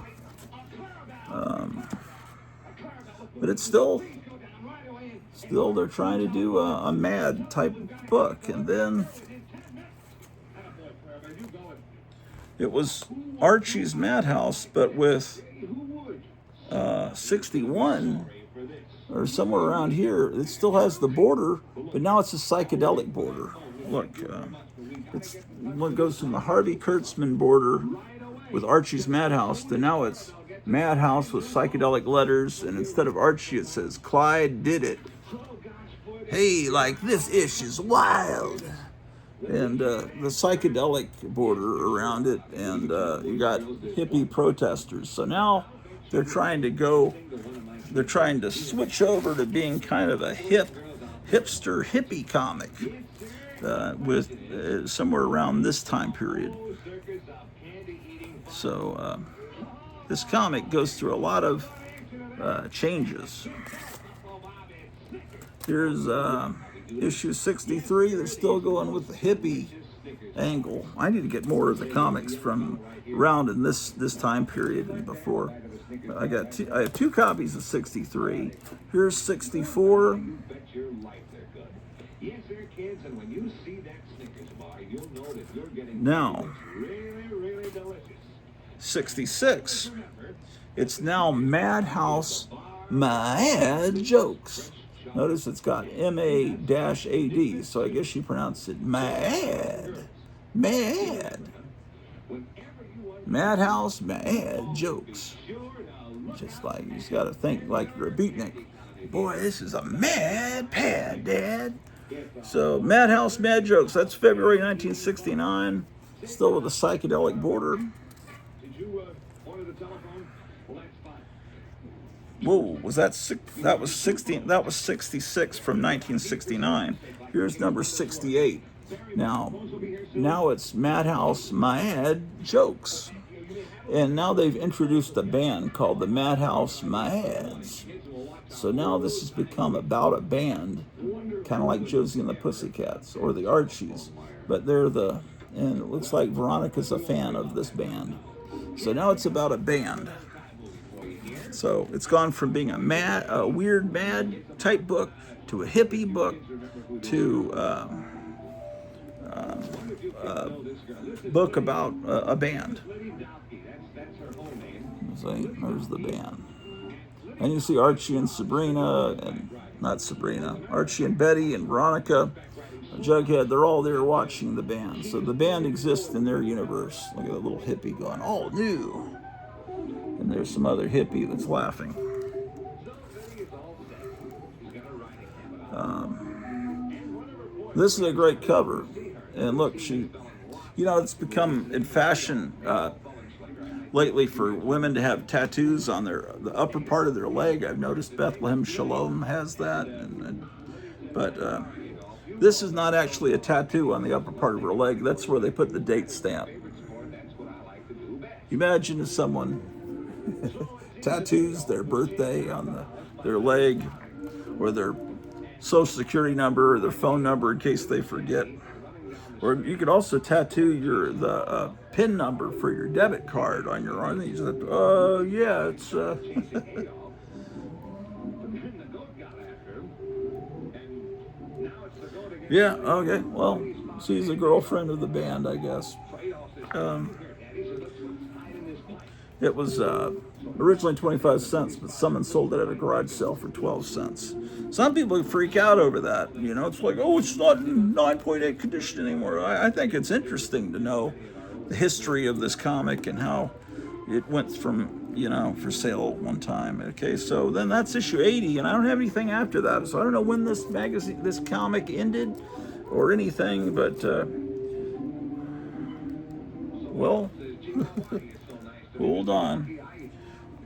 But it's still they're trying to do a Mad type book. And then it was Archie's Madhouse, but with 61 or somewhere around here. It still has the border, but now it's a psychedelic border. Look, it's what goes from the Harvey Kurtzman border with Archie's Madhouse to now it's Madhouse with psychedelic letters, and instead of Archie it says Clyde did it. Hey, like this ish is wild. And the psychedelic border around it, and you got hippie protesters. So now they're trying to switch over to being kind of a hipster hippie comic with somewhere around this time period. So this comic goes through a lot of changes. Here's issue 63. They're still going with the hippie angle. I need to get more of the comics from around in this time period and before. I have 2 copies of 63. Here's 64. Now 66. It's now Madhouse Mad Jokes. Notice it's got M-A-D, so I guess you pronounce it mad. Mad. Madhouse Mad Jokes. Just like, you just got to think like you're a beatnik. Boy, this is a mad pad, Dad. So, Madhouse Mad Jokes. That's February 1969. Still with a psychedelic border. Whoa, was that that was 16? That was 66 from 1969. Here's number 68. Now it's Madhouse Mad Jokes, and now they've introduced a band called the Madhouse Mads. So now this has become about a band, kind of like Josie and the Pussycats or the Archies, but and it looks like Veronica's a fan of this band. So now it's about a band. So it's gone from being a weird, mad type book to a hippie book to a book about a band. See, there's the band. And you see Archie and Sabrina, and not Sabrina, Archie and Betty and Veronica, Jughead, they're all there watching the band. So the band exists in their universe. Look at that little hippie going, all new. And there's some other hippie that's laughing. This is a great cover. And look, it's become in fashion lately for women to have tattoos on the upper part of their leg. I've noticed Bethlehem Shalom has that. But this is not actually a tattoo on the upper part of her leg. That's where they put the date stamp. Imagine if someone tattoos their birthday on their leg, or their social security number, or their phone number in case they forget. Or you could also tattoo the PIN number for your debit card on your arm. It's yeah, okay, well, she's a girlfriend of the band, I guess. It was originally 25 cents, but someone sold it at a garage sale for 12 cents. Some people freak out over that. It's like, oh, it's not in 9.8 condition anymore. I think it's interesting to know the history of this comic and how it went from, for sale one time. Okay, so then that's issue 80, and I don't have anything after that. So I don't know when this comic ended or anything, but, well... Hold on.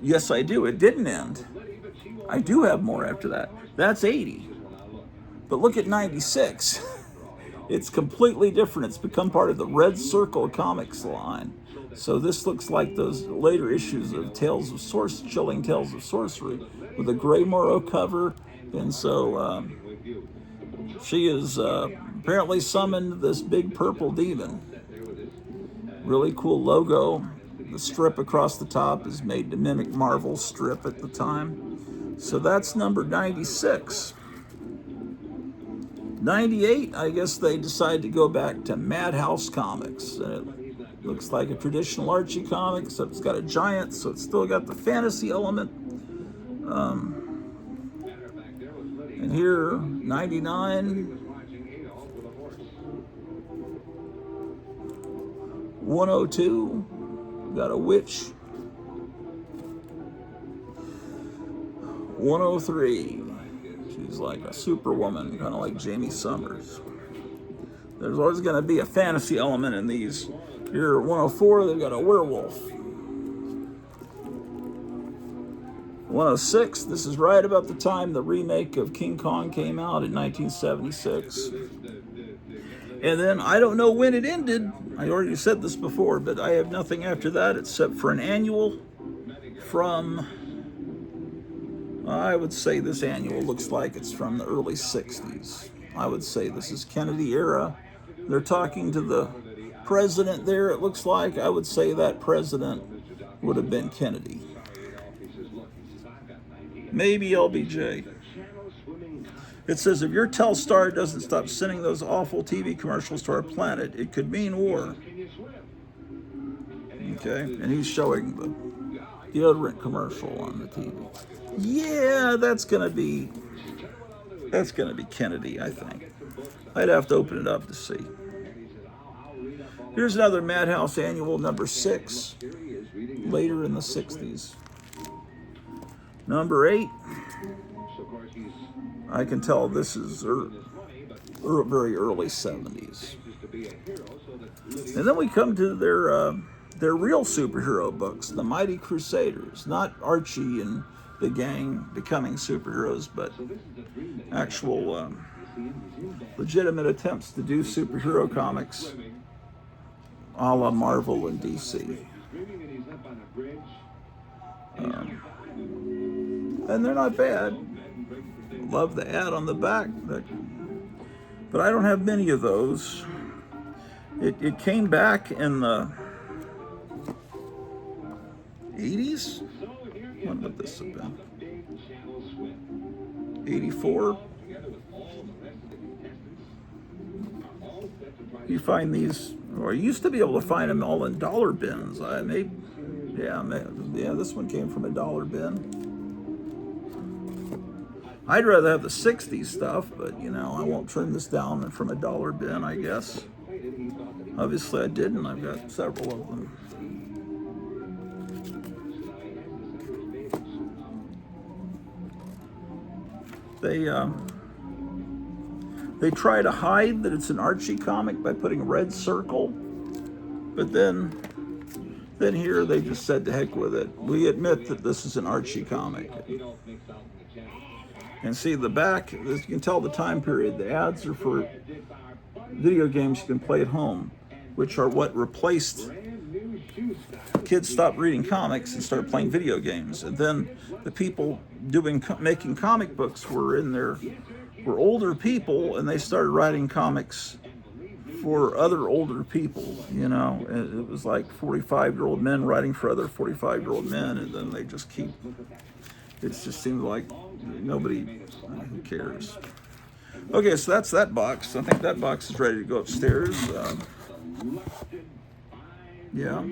Yes, I do. It didn't end. I do have more after that. That's 80. But look at 96. It's completely different. It's become part of the Red Circle Comics line. So this looks like those later issues of Chilling Tales of Sorcery, with a Gray Morrow cover And so she is apparently summoned this big purple demon. Really cool logo. The strip across the top is made to mimic Marvel's strip at the time. So that's number 96. 98, I guess they decided to go back to Madhouse Comics. And it looks like a traditional Archie comic, except it's got a giant, so it's still got the fantasy element. And here, 99, 102, got a witch. 103, she's like a superwoman, kind of like Jamie Summers. There's always going to be a fantasy element in these. Here, 104, they've got a werewolf. 106, this is right about the time the remake of King Kong came out in 1976. And then I don't know when it ended. I already said this before, but I have nothing after that except for an annual from, I would say this annual looks like it's from the early 60s. I would say this is Kennedy era. They're talking to the president there, it looks like. I would say that president would have been Kennedy. Maybe LBJ. It says, if your Telstar doesn't stop sending those awful TV commercials to our planet, it could mean war. Okay, and he's showing the deodorant commercial on the TV. Yeah, that's gonna be Kennedy, I think. I'd have to open it up to see. Here's another Madhouse annual, number 6, later in the 60s. Number 8, I can tell this is very early 70s. And then we come to their real superhero books, the Mighty Crusaders, not Archie and the gang becoming superheroes, but actual legitimate attempts to do superhero comics a la Marvel and DC. And they're not bad. Love the ad on the back, but I don't have many of those. It came back in the 80s? When would this have been? 84? You find these, or you used to be able to find them all in dollar bins. This one came from a dollar bin. I'd rather have the 60s stuff, but I won't turn this down from a dollar bin, I guess. Obviously I didn't, I've got several of them. They try to hide that it's an Archie comic by putting a red circle, but then here they just said to heck with it. We admit that this is an Archie comic. And see the back, you can tell the time period. The ads are for video games you can play at home, which are what replaced. Kids stopped reading comics and started playing video games. And then the people making comic books were older people, and they started writing comics for other older people, and it was like 45-year-old men writing for other 45-year-old men, and then they just it just seems like nobody, who cares? Okay, so that's that box. I think that box is ready to go upstairs. Yeah.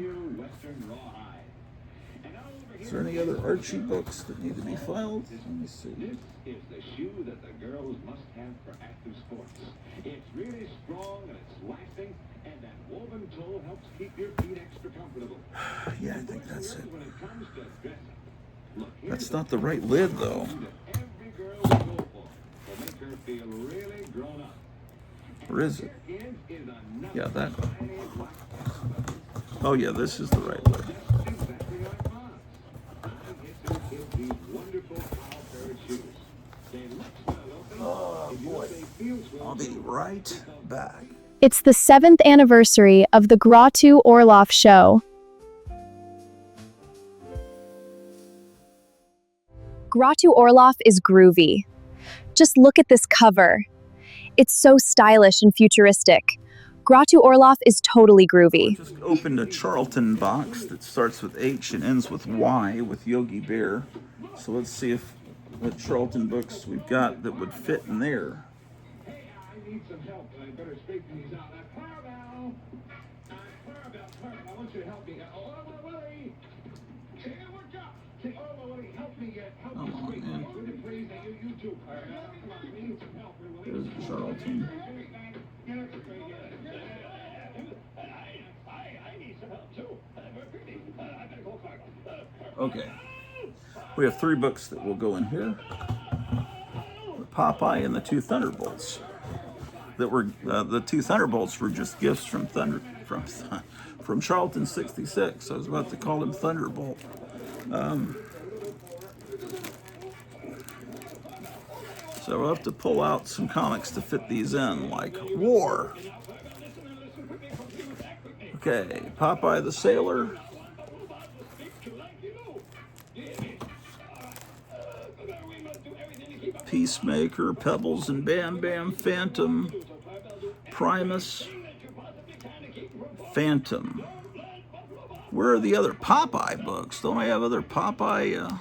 Is there any other Archie books that need to be filed? Let me see. This is the shoe that the girls must have for active sports. It's really strong and it's lasting, and that woven toe helps keep your feet extra comfortable. Yeah, I think that's it. When it comes to dressing, look, That's not the right lid, though. every girl will go for will make her feel really grown up. Or is it? Is another Yeah, that. shiny black Oh, yeah, this is the right lid. exactly like mine. I get to give these wonderful cow pair of shoes. They look swell, don't they? Oh, boy. They feel swell. I'll be right back. It's the 7th anniversary of the Grottu Orloff show. Grottu Orloff is groovy. Just look at this cover. It's so stylish and futuristic. Grottu Orloff is totally groovy. Just opened a Charlton box that starts with H and ends with Y with Yogi Bear. So let's see what Charlton books we've got that would fit in there. Hey, I need some help. I better straighten these out. Clarabelle! Clarabelle, I want you to help me. Willie! Hey, work up! Say, Willie, help me straighten man. these. Would you please? You too. Come on, we need some help. There's Charlton. I need some help too. I better go, Clarabelle. Okay. We have 3 books that will go in here. The Popeye and the 2 Thunderbolts. That were the 2 Thunderbolts were just gifts from Charlton 66. I was about to call him Thunderbolt. So we'll have to pull out some comics to fit these in, like War. Okay, Popeye the Sailor. Peacemaker, Pebbles and Bam Bam, Phantom, Primus, Phantom. Where are the other Popeye books? Don't I have other Popeye?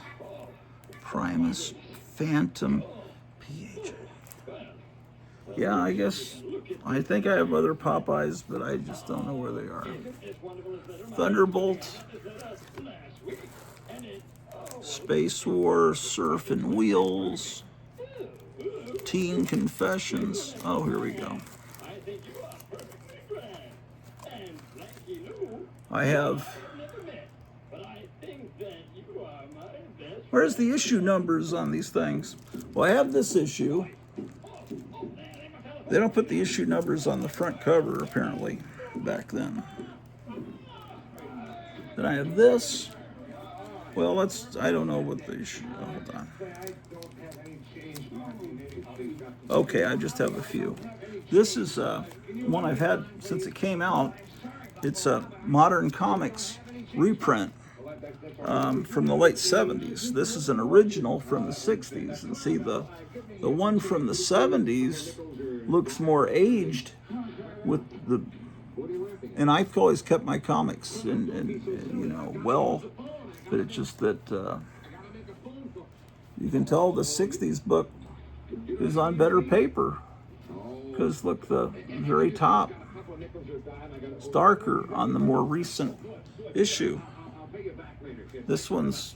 Primus, Phantom, PH. Yeah, I think I have other Popeyes, but I just don't know where they are. Thunderbolt, Space War, Surf and Wheels, Teen Confessions. Oh, here we go. I have. Where's the issue numbers on these things? Well, I have this issue. They don't put the issue numbers on the front cover, apparently, back then. Then I have this. Well, I don't know what the issue, hold on. Okay, I just have a few. This is one I've had since it came out. It's a Modern Comics reprint from the late 70s. This is an original from the 60s. And see, the one from the 70s looks more aged with the, and I've always kept my comics and well, but it's just that you can tell the 60s book is on better paper, because look, the very top, it's darker on the more recent issue. This one's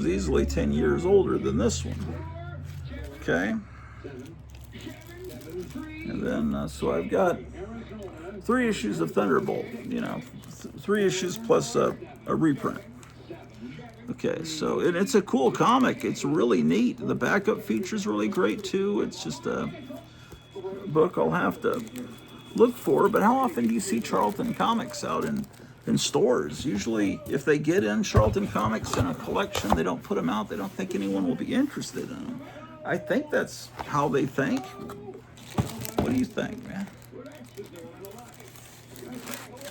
easily 10 years older than this one. Okay, and then so I've got 3 issues of Thunderbolt, 3 issues plus a reprint. Okay, so and it's a cool comic. It's really neat. The backup feature's really great too. It's just a book I'll have to look for. But how often do you see Charlton comics out in stores? Usually, if they get in Charlton comics in a collection, they don't put them out. They don't think anyone will be interested in them. I think that's how they think. What do you think, man?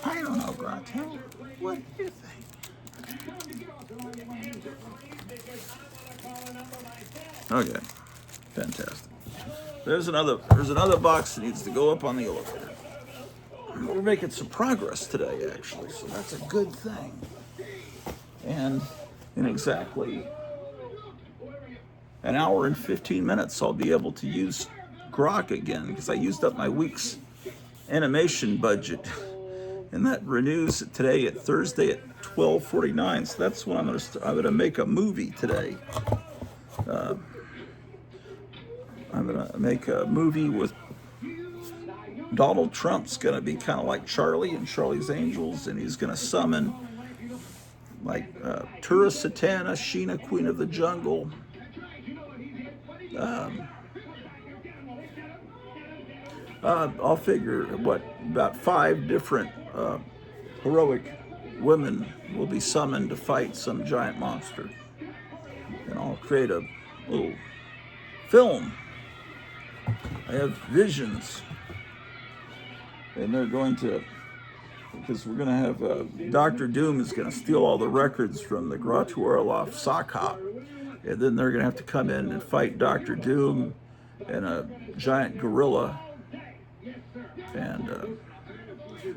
I don't know, Grottu. What do you think? Okay, fantastic. There's another box that needs to go up on the elevator. We're making some progress today, actually, so that's a good thing. And in exactly an hour and 15 minutes, I'll be able to use Grok again, because I used up my week's animation budget, and that renews today at Thursday at 12:49. So that's when I'm gonna make a movie today. I'm gonna make a movie with Donald Trump's gonna be kind of like Charlie and Charlie's Angels, and he's gonna summon like Tura Satana, Sheena, Queen of the Jungle. I'll figure about 5 different heroic women will be summoned to fight some giant monster, and I'll create a little film. I have visions, and they're going to because we're gonna have Dr. Doom is gonna steal all the records from the Grottu Orloff sock hop, and then they're gonna have to come in and fight Dr. Doom and a giant gorilla. And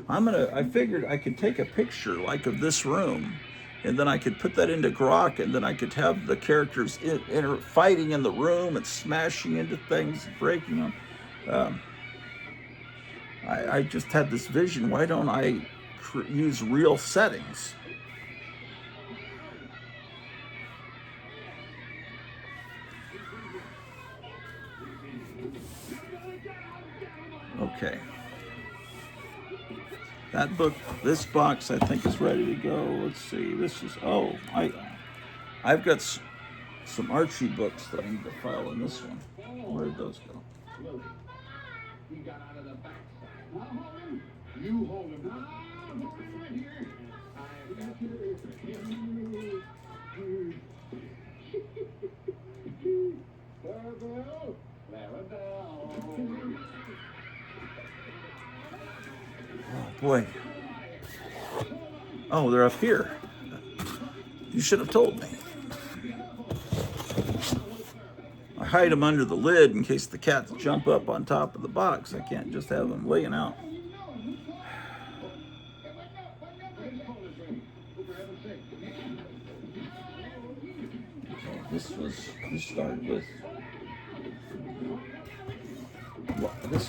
I figured I could take a picture like of this room, and then I could put that into Grok, and then I could have the characters fighting in the room and smashing into things, and breaking them. I just had this vision. Why don't I use real settings? Okay. That book, this box, I think is ready to go. Let's see. This is, I've got some Archie books that I need to file in this one. Where did those go? He got out of the backside. I'll hold him. You hold him. I'll hold him right here. I've got you. Clarabelle. Clarabelle. Oh boy. Oh, they're up here. You should have told me. I hide them under the lid in case the cats jump up on top of the box. I can't just have them laying out. This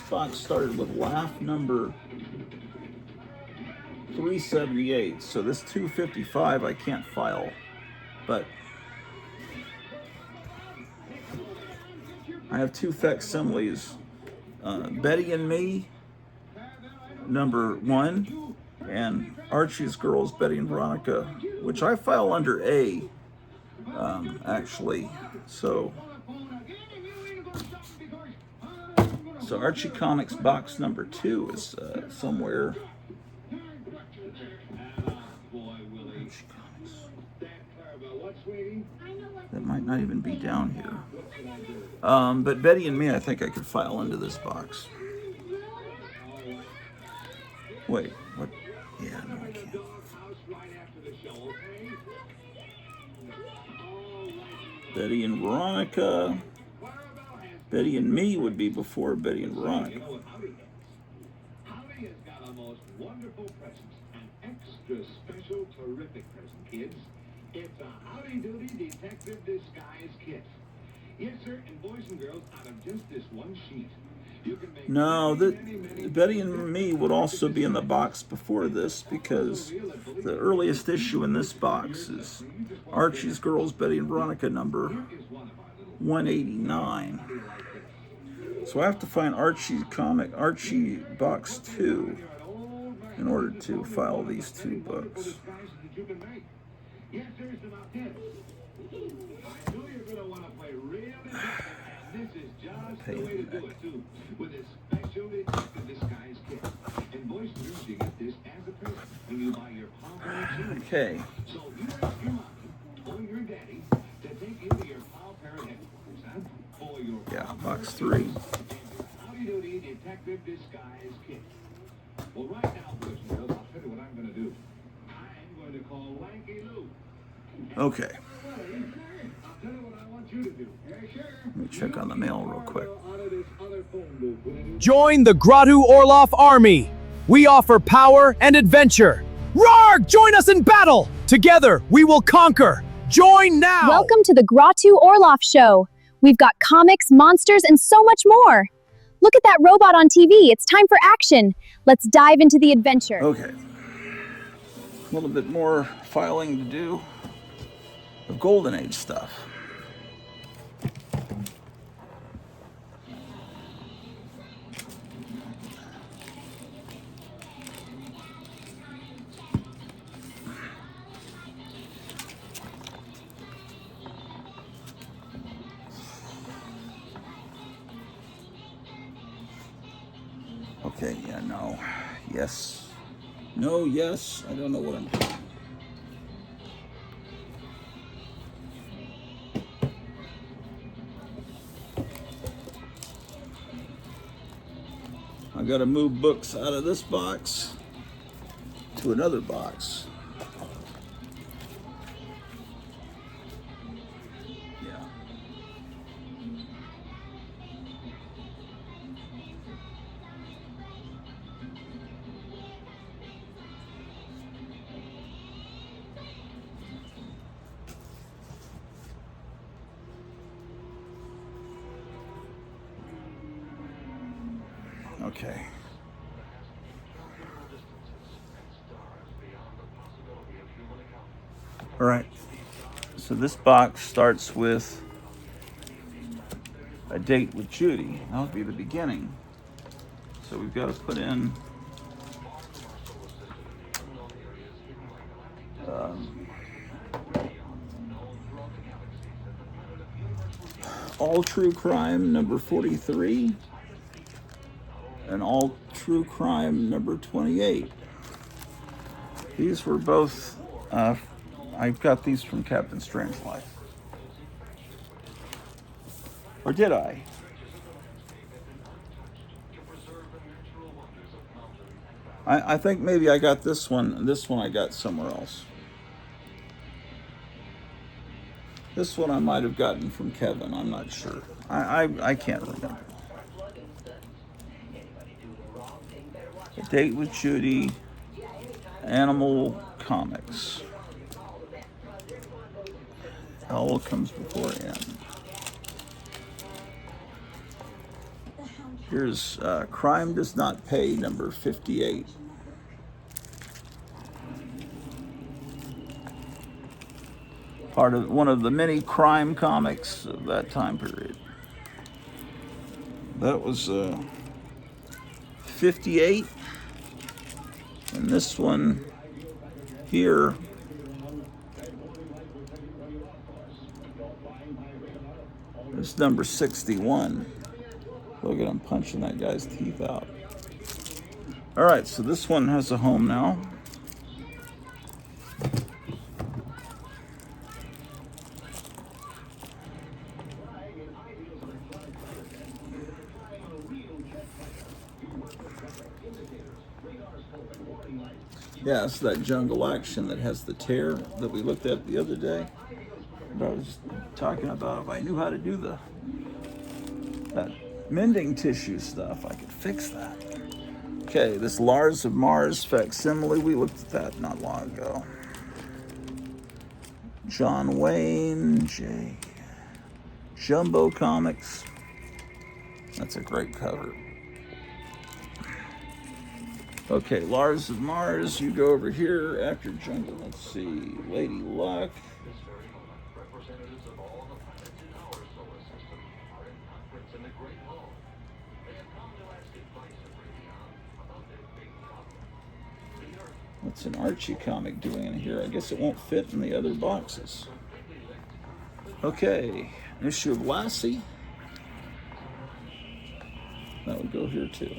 box started with laugh number 378. So this 255 I can't file, but I have two facsimiles, Betty and Me, number 1, and Archie's Girls, Betty and Veronica, which I file under A, actually. So Archie Comics box number 2 is somewhere. That might not even be down here. But Betty and Me, I think I could file into this box. Wait, what? Yeah, no, I can't. Betty and Veronica. Betty and Me would be before Betty and Veronica. Howdy has got a most wonderful present. An extra special, terrific present, kids. It's a Howdy Doody Detective Disguise Kit. Yes, sir, and boys and girls, out of just this one sheet, you can make... No, Betty and Me would also be in the box before this, because the earliest issue in this box is Archie's Girls, Betty and Veronica number 189. So I have to find Archie box 2 in order to file these 2 books. Yes, there's about 10. I know you're going to want to play really good, and this is just the way to do it, too, with this special detective disguise kit. And boys and girls, you get this as a present when you buy your Paw Parrot. Okay. So you ask your mommy or your daddy to take you to your Paw Parrot headquarters, huh? For your Box 3. Howdy Doody Detective Disguise Kit. Well, right now, boys and girls, I'll tell you what I'm going to do. I'm going to call Lanky Lou. Okay. I'll tell you what I want you to do. Let me check on the mail real quick. Join the Grottu Orloff army. We offer power and adventure. Roar! Join us in battle. Together, we will conquer. Join now. Welcome to the Grottu Orloff show. We've got comics, monsters, and so much more. Look at that robot on TV. It's time for action. Let's dive into the adventure. Okay. A little bit more filing to do of Golden Age stuff. Okay, yeah, no. Yes. No, yes. I don't know what I'm doing. I gotta move books out of this box to another box. Yeah. Okay. All right. So this box starts with a date with Judy. That would be the beginning. So we've got to put in All True Crime number 43 and All True Crime number 28. These were both, I got these from Captain Strangelove. Or did I? I think maybe I got this one, and this one I got somewhere else. This one I might have gotten from Kevin, I'm not sure. I can't remember. A Date with Judy, Animal Comics. L comes before N. Here's Crime Does Not Pay, number 58. Part of one of the many crime comics of that time period. That was 58. And this one here is number 61. Look at him punching that guy's teeth out. All right, so this one has a home now. Yeah, it's that Jungle Action that has the tear that we looked at the other day. And I was talking about if I knew how to do that mending tissue stuff, I could fix that. Okay, this Lars of Mars facsimile, we looked at that not long ago. John Wayne, Jumbo Comics. That's a great cover. Okay, Lars of Mars, you go over here after Jungle. Let's see, Lady Luck. What's an Archie comic doing in here? I guess it won't fit in the other boxes. Okay, issue of Lassie. That would go here too.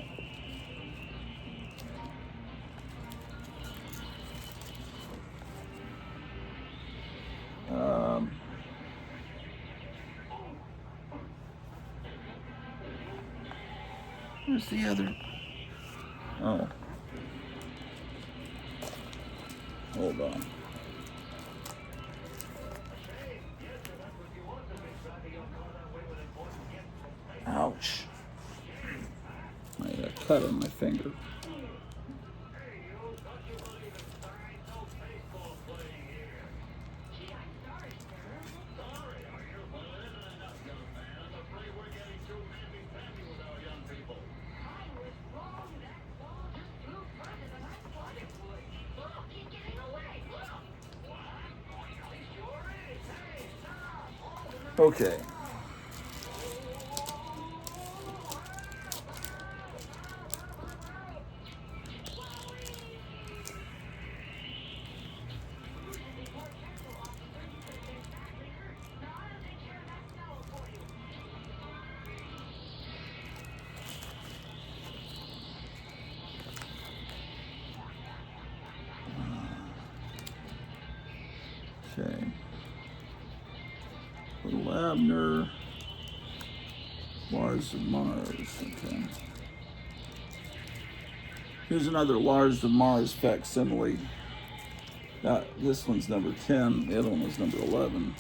Where's the other? Oh. Hold on. Ouch. I got a cut on my finger. Okay. Okay. Little Abner. Lars of Mars. Okay. Here's another Lars of Mars facsimile. This one's number 10. The other one was number 11.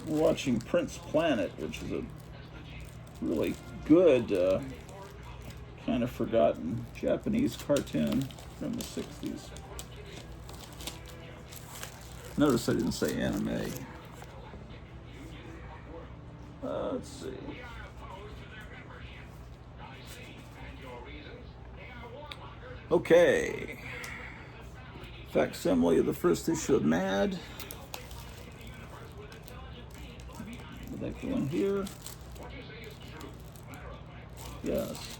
We're watching Prince Planet, which is a really good, kind of forgotten Japanese cartoon from the 60s. Notice I didn't say anime. Let's see. Okay. Facsimile of the first issue of Mad. Would that go in here? Yes.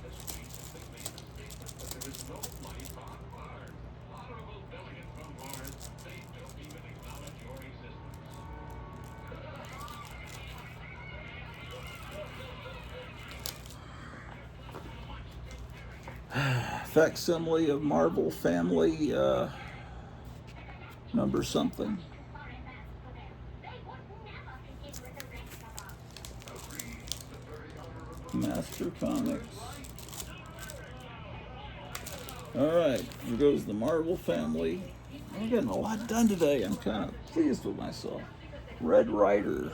Facsimile of Marvel Family, number something. Master Comics. Alright, here goes the Marvel Family. I'm getting a lot done today. I'm kind of pleased with myself. Red Rider.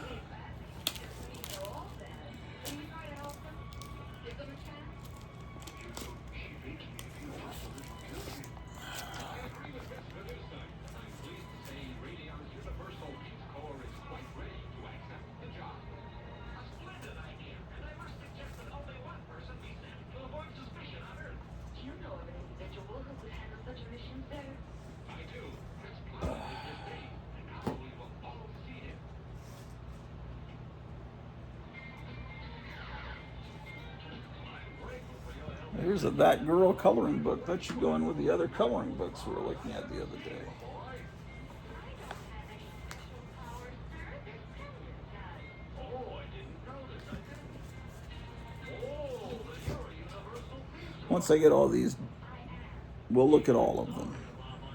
Here's a That Girl coloring book. That should go in with the other coloring books we were looking at the other day. Once I get all these, we'll look at all of them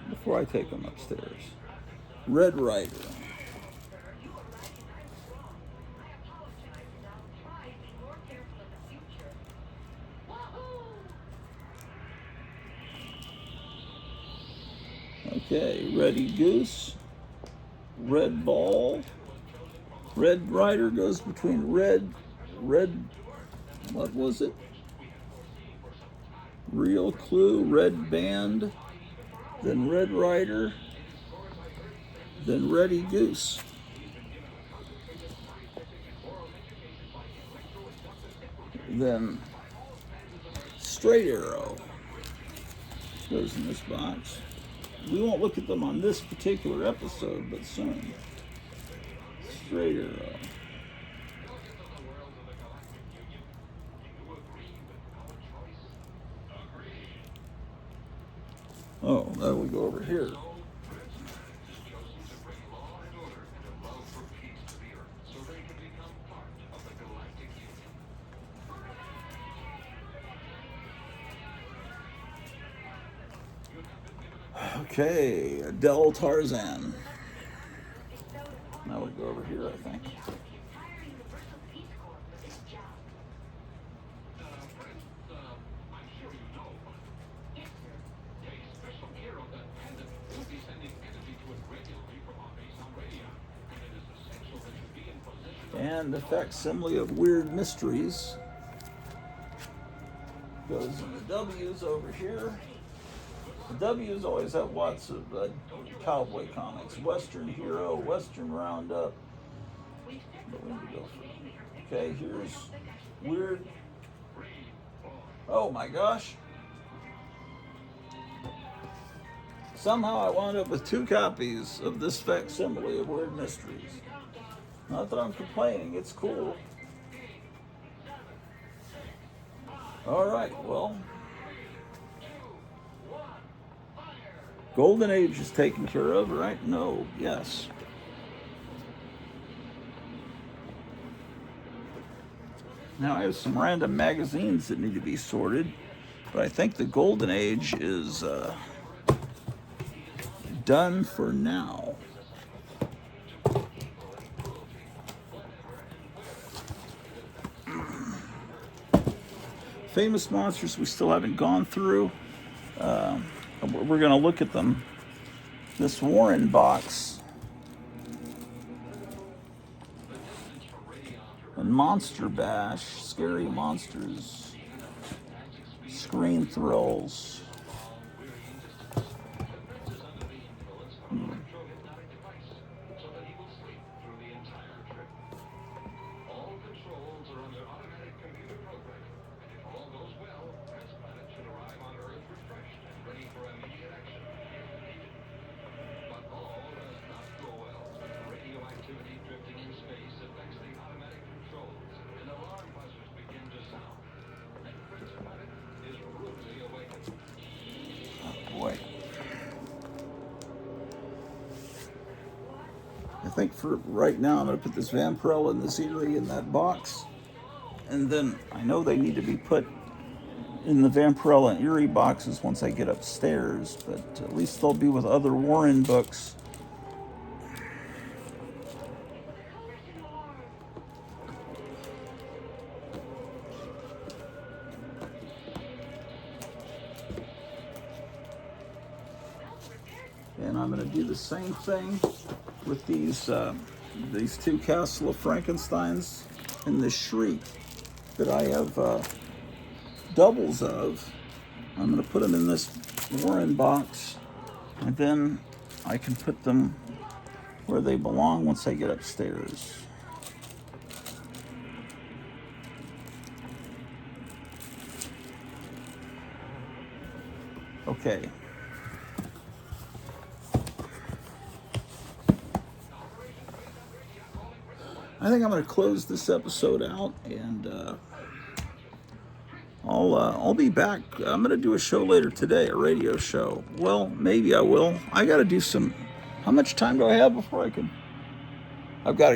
before I take them upstairs. Red Rider. Okay, Ready Goose, Red Ball, Red Rider goes between red, what was it? Real Clue, Red Band, then Red Rider, then Ready Goose. Then Straight Arrow goes in this box. We won't look at them on this particular episode, but soon. Straight Arrow. Oh, that will go over here. Okay, Adele Tarzan. That would go over here, I think. And the facsimile of Weird Mysteries goes in the W's over here. The W's always have lots of cowboy comics. Western Hero, Western Roundup. But we need to go for okay, here's Weird. Oh my gosh. Somehow I wound up with 2 copies of this facsimile of Weird Mysteries. Not that I'm complaining, it's cool. Alright, well. Golden Age is taken care of, right? No, yes. Now I have some random magazines that need to be sorted, but I think the Golden Age is done for now. Famous monsters we still haven't gone through. We're going to look at them. This Warren box. And Monster Bash. Scary Monsters. Screen Thrills. Boy. I think for right now I'm going to put this Vampirella and this Eerie in that box. And then I know they need to be put in the Vampirella and Eerie boxes once I get upstairs, but at least they'll be with other Warren books. And I'm going to do the same thing with these two Castle of Frankensteins and the Shriek that I have doubles of. I'm going to put them in this Warren box, and then I can put them where they belong once I get upstairs. Okay. I think I'm going to close this episode out, and I'll be back. I'm going to do a show later today, a radio show. Well, maybe I will. I got to do some. How much time do I have before I can? I've got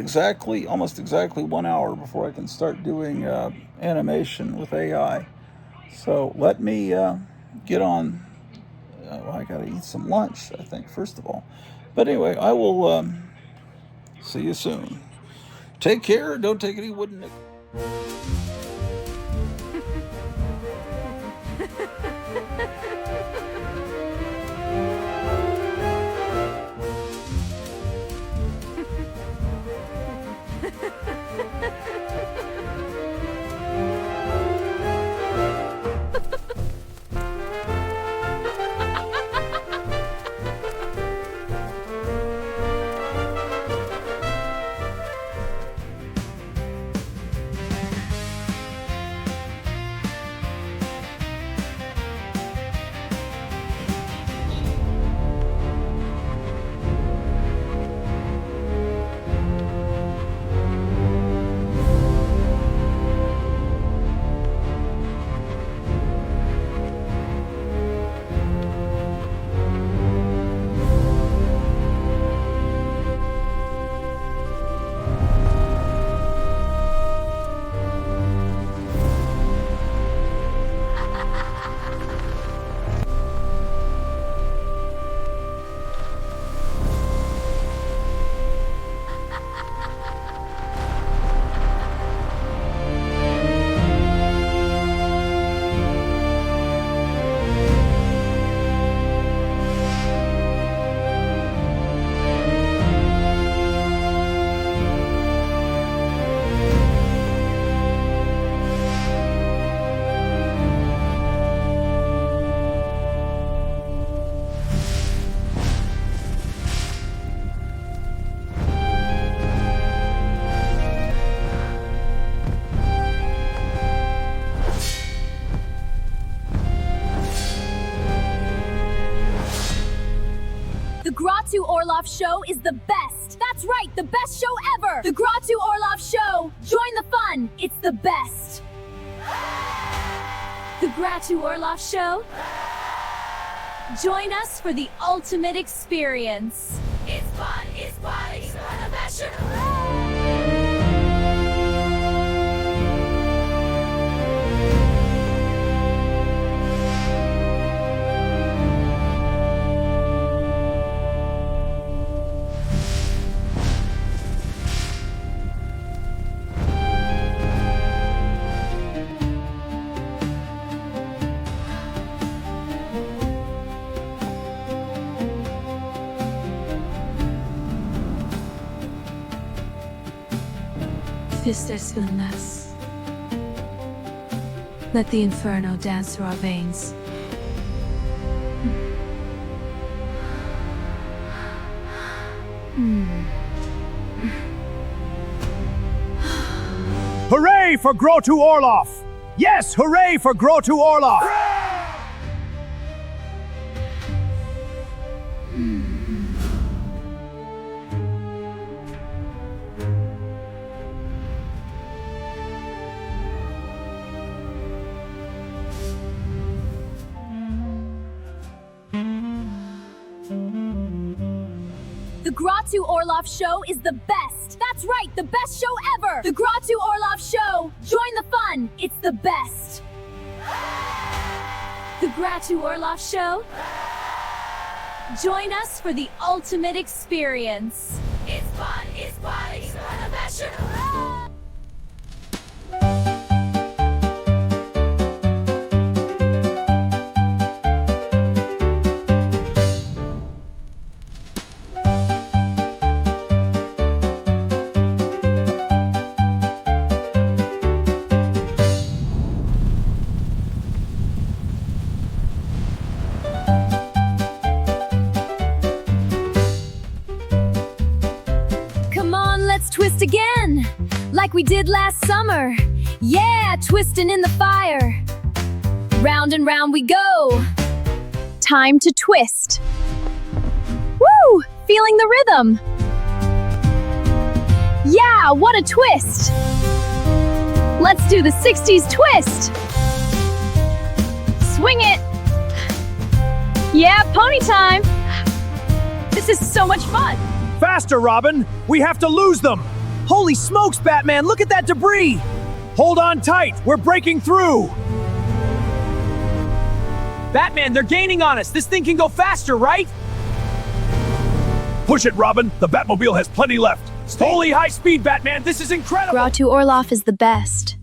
almost exactly 1 hour before I can start doing animation with AI. So let me get on. I got to eat some lunch, I think, first of all. But anyway, I will see you soon. Take care. Don't take any wooden nickels. The Grottu Orloff Show is the best. That's right, the best show ever. The Grottu Orloff Show. Join the fun. It's the best. The Grottu Orloff Show. Join us for the ultimate experience. It's fun, it's fun, it's one of the best shows. Fister Spinless. Let the inferno dance through our veins. Hooray for Grottu Orloff! Yes, hooray for Grottu Orloff! The Grottu Orloff Show is the best! That's right, the best show ever! The Grottu Orloff Show! Join the fun! It's the best! The Grottu Orloff Show? Join us for the ultimate experience! It's fun, it's the best show! Let's twist again, like we did last summer. Yeah, twisting in the fire. Round and round we go. Time to twist. Woo! Feeling the rhythm. Yeah, what a twist. Let's do the 60s twist. Swing it. Yeah, pony time. This is so much fun. Faster, Robin! We have to lose them! Holy smokes, Batman, look at that debris! Hold on tight, we're breaking through! Batman, they're gaining on us! This thing can go faster, right? Push it, Robin! The Batmobile has plenty left! Holy high speed, Batman! This is incredible! Grottu Orloff is the best.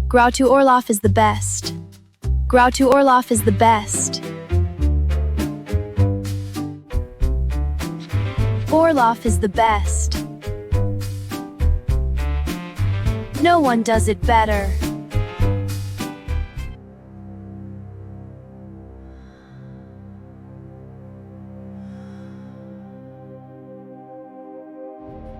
Grottu Orloff is the best. Grottu Orloff is the best. Orloff is the best. No one does it better.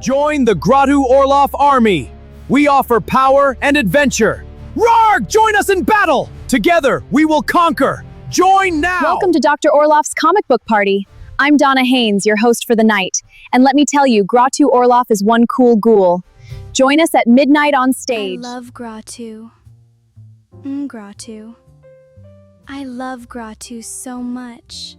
Join the Grottu Orloff army! We offer power and adventure! Rarg! Join us in battle! Together, we will conquer! Join now! Welcome to Dr. Orloff's comic book party. I'm Donna Haynes, your host for the night. And let me tell you, Grottu Orloff is one cool ghoul. Join us at midnight on stage. I love Grottu. Grottu. I love Grottu so much.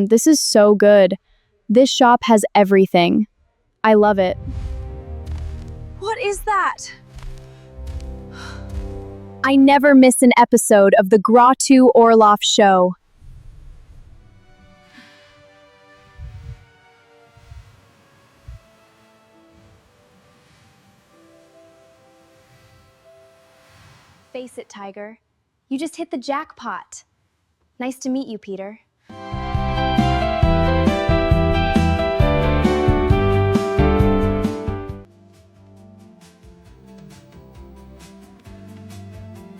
This is so good. This shop has everything. I love it. What is that? I never miss an episode of the Grottu Orloff Show. Face it, Tiger. You just hit the jackpot. Nice to meet you, Peter.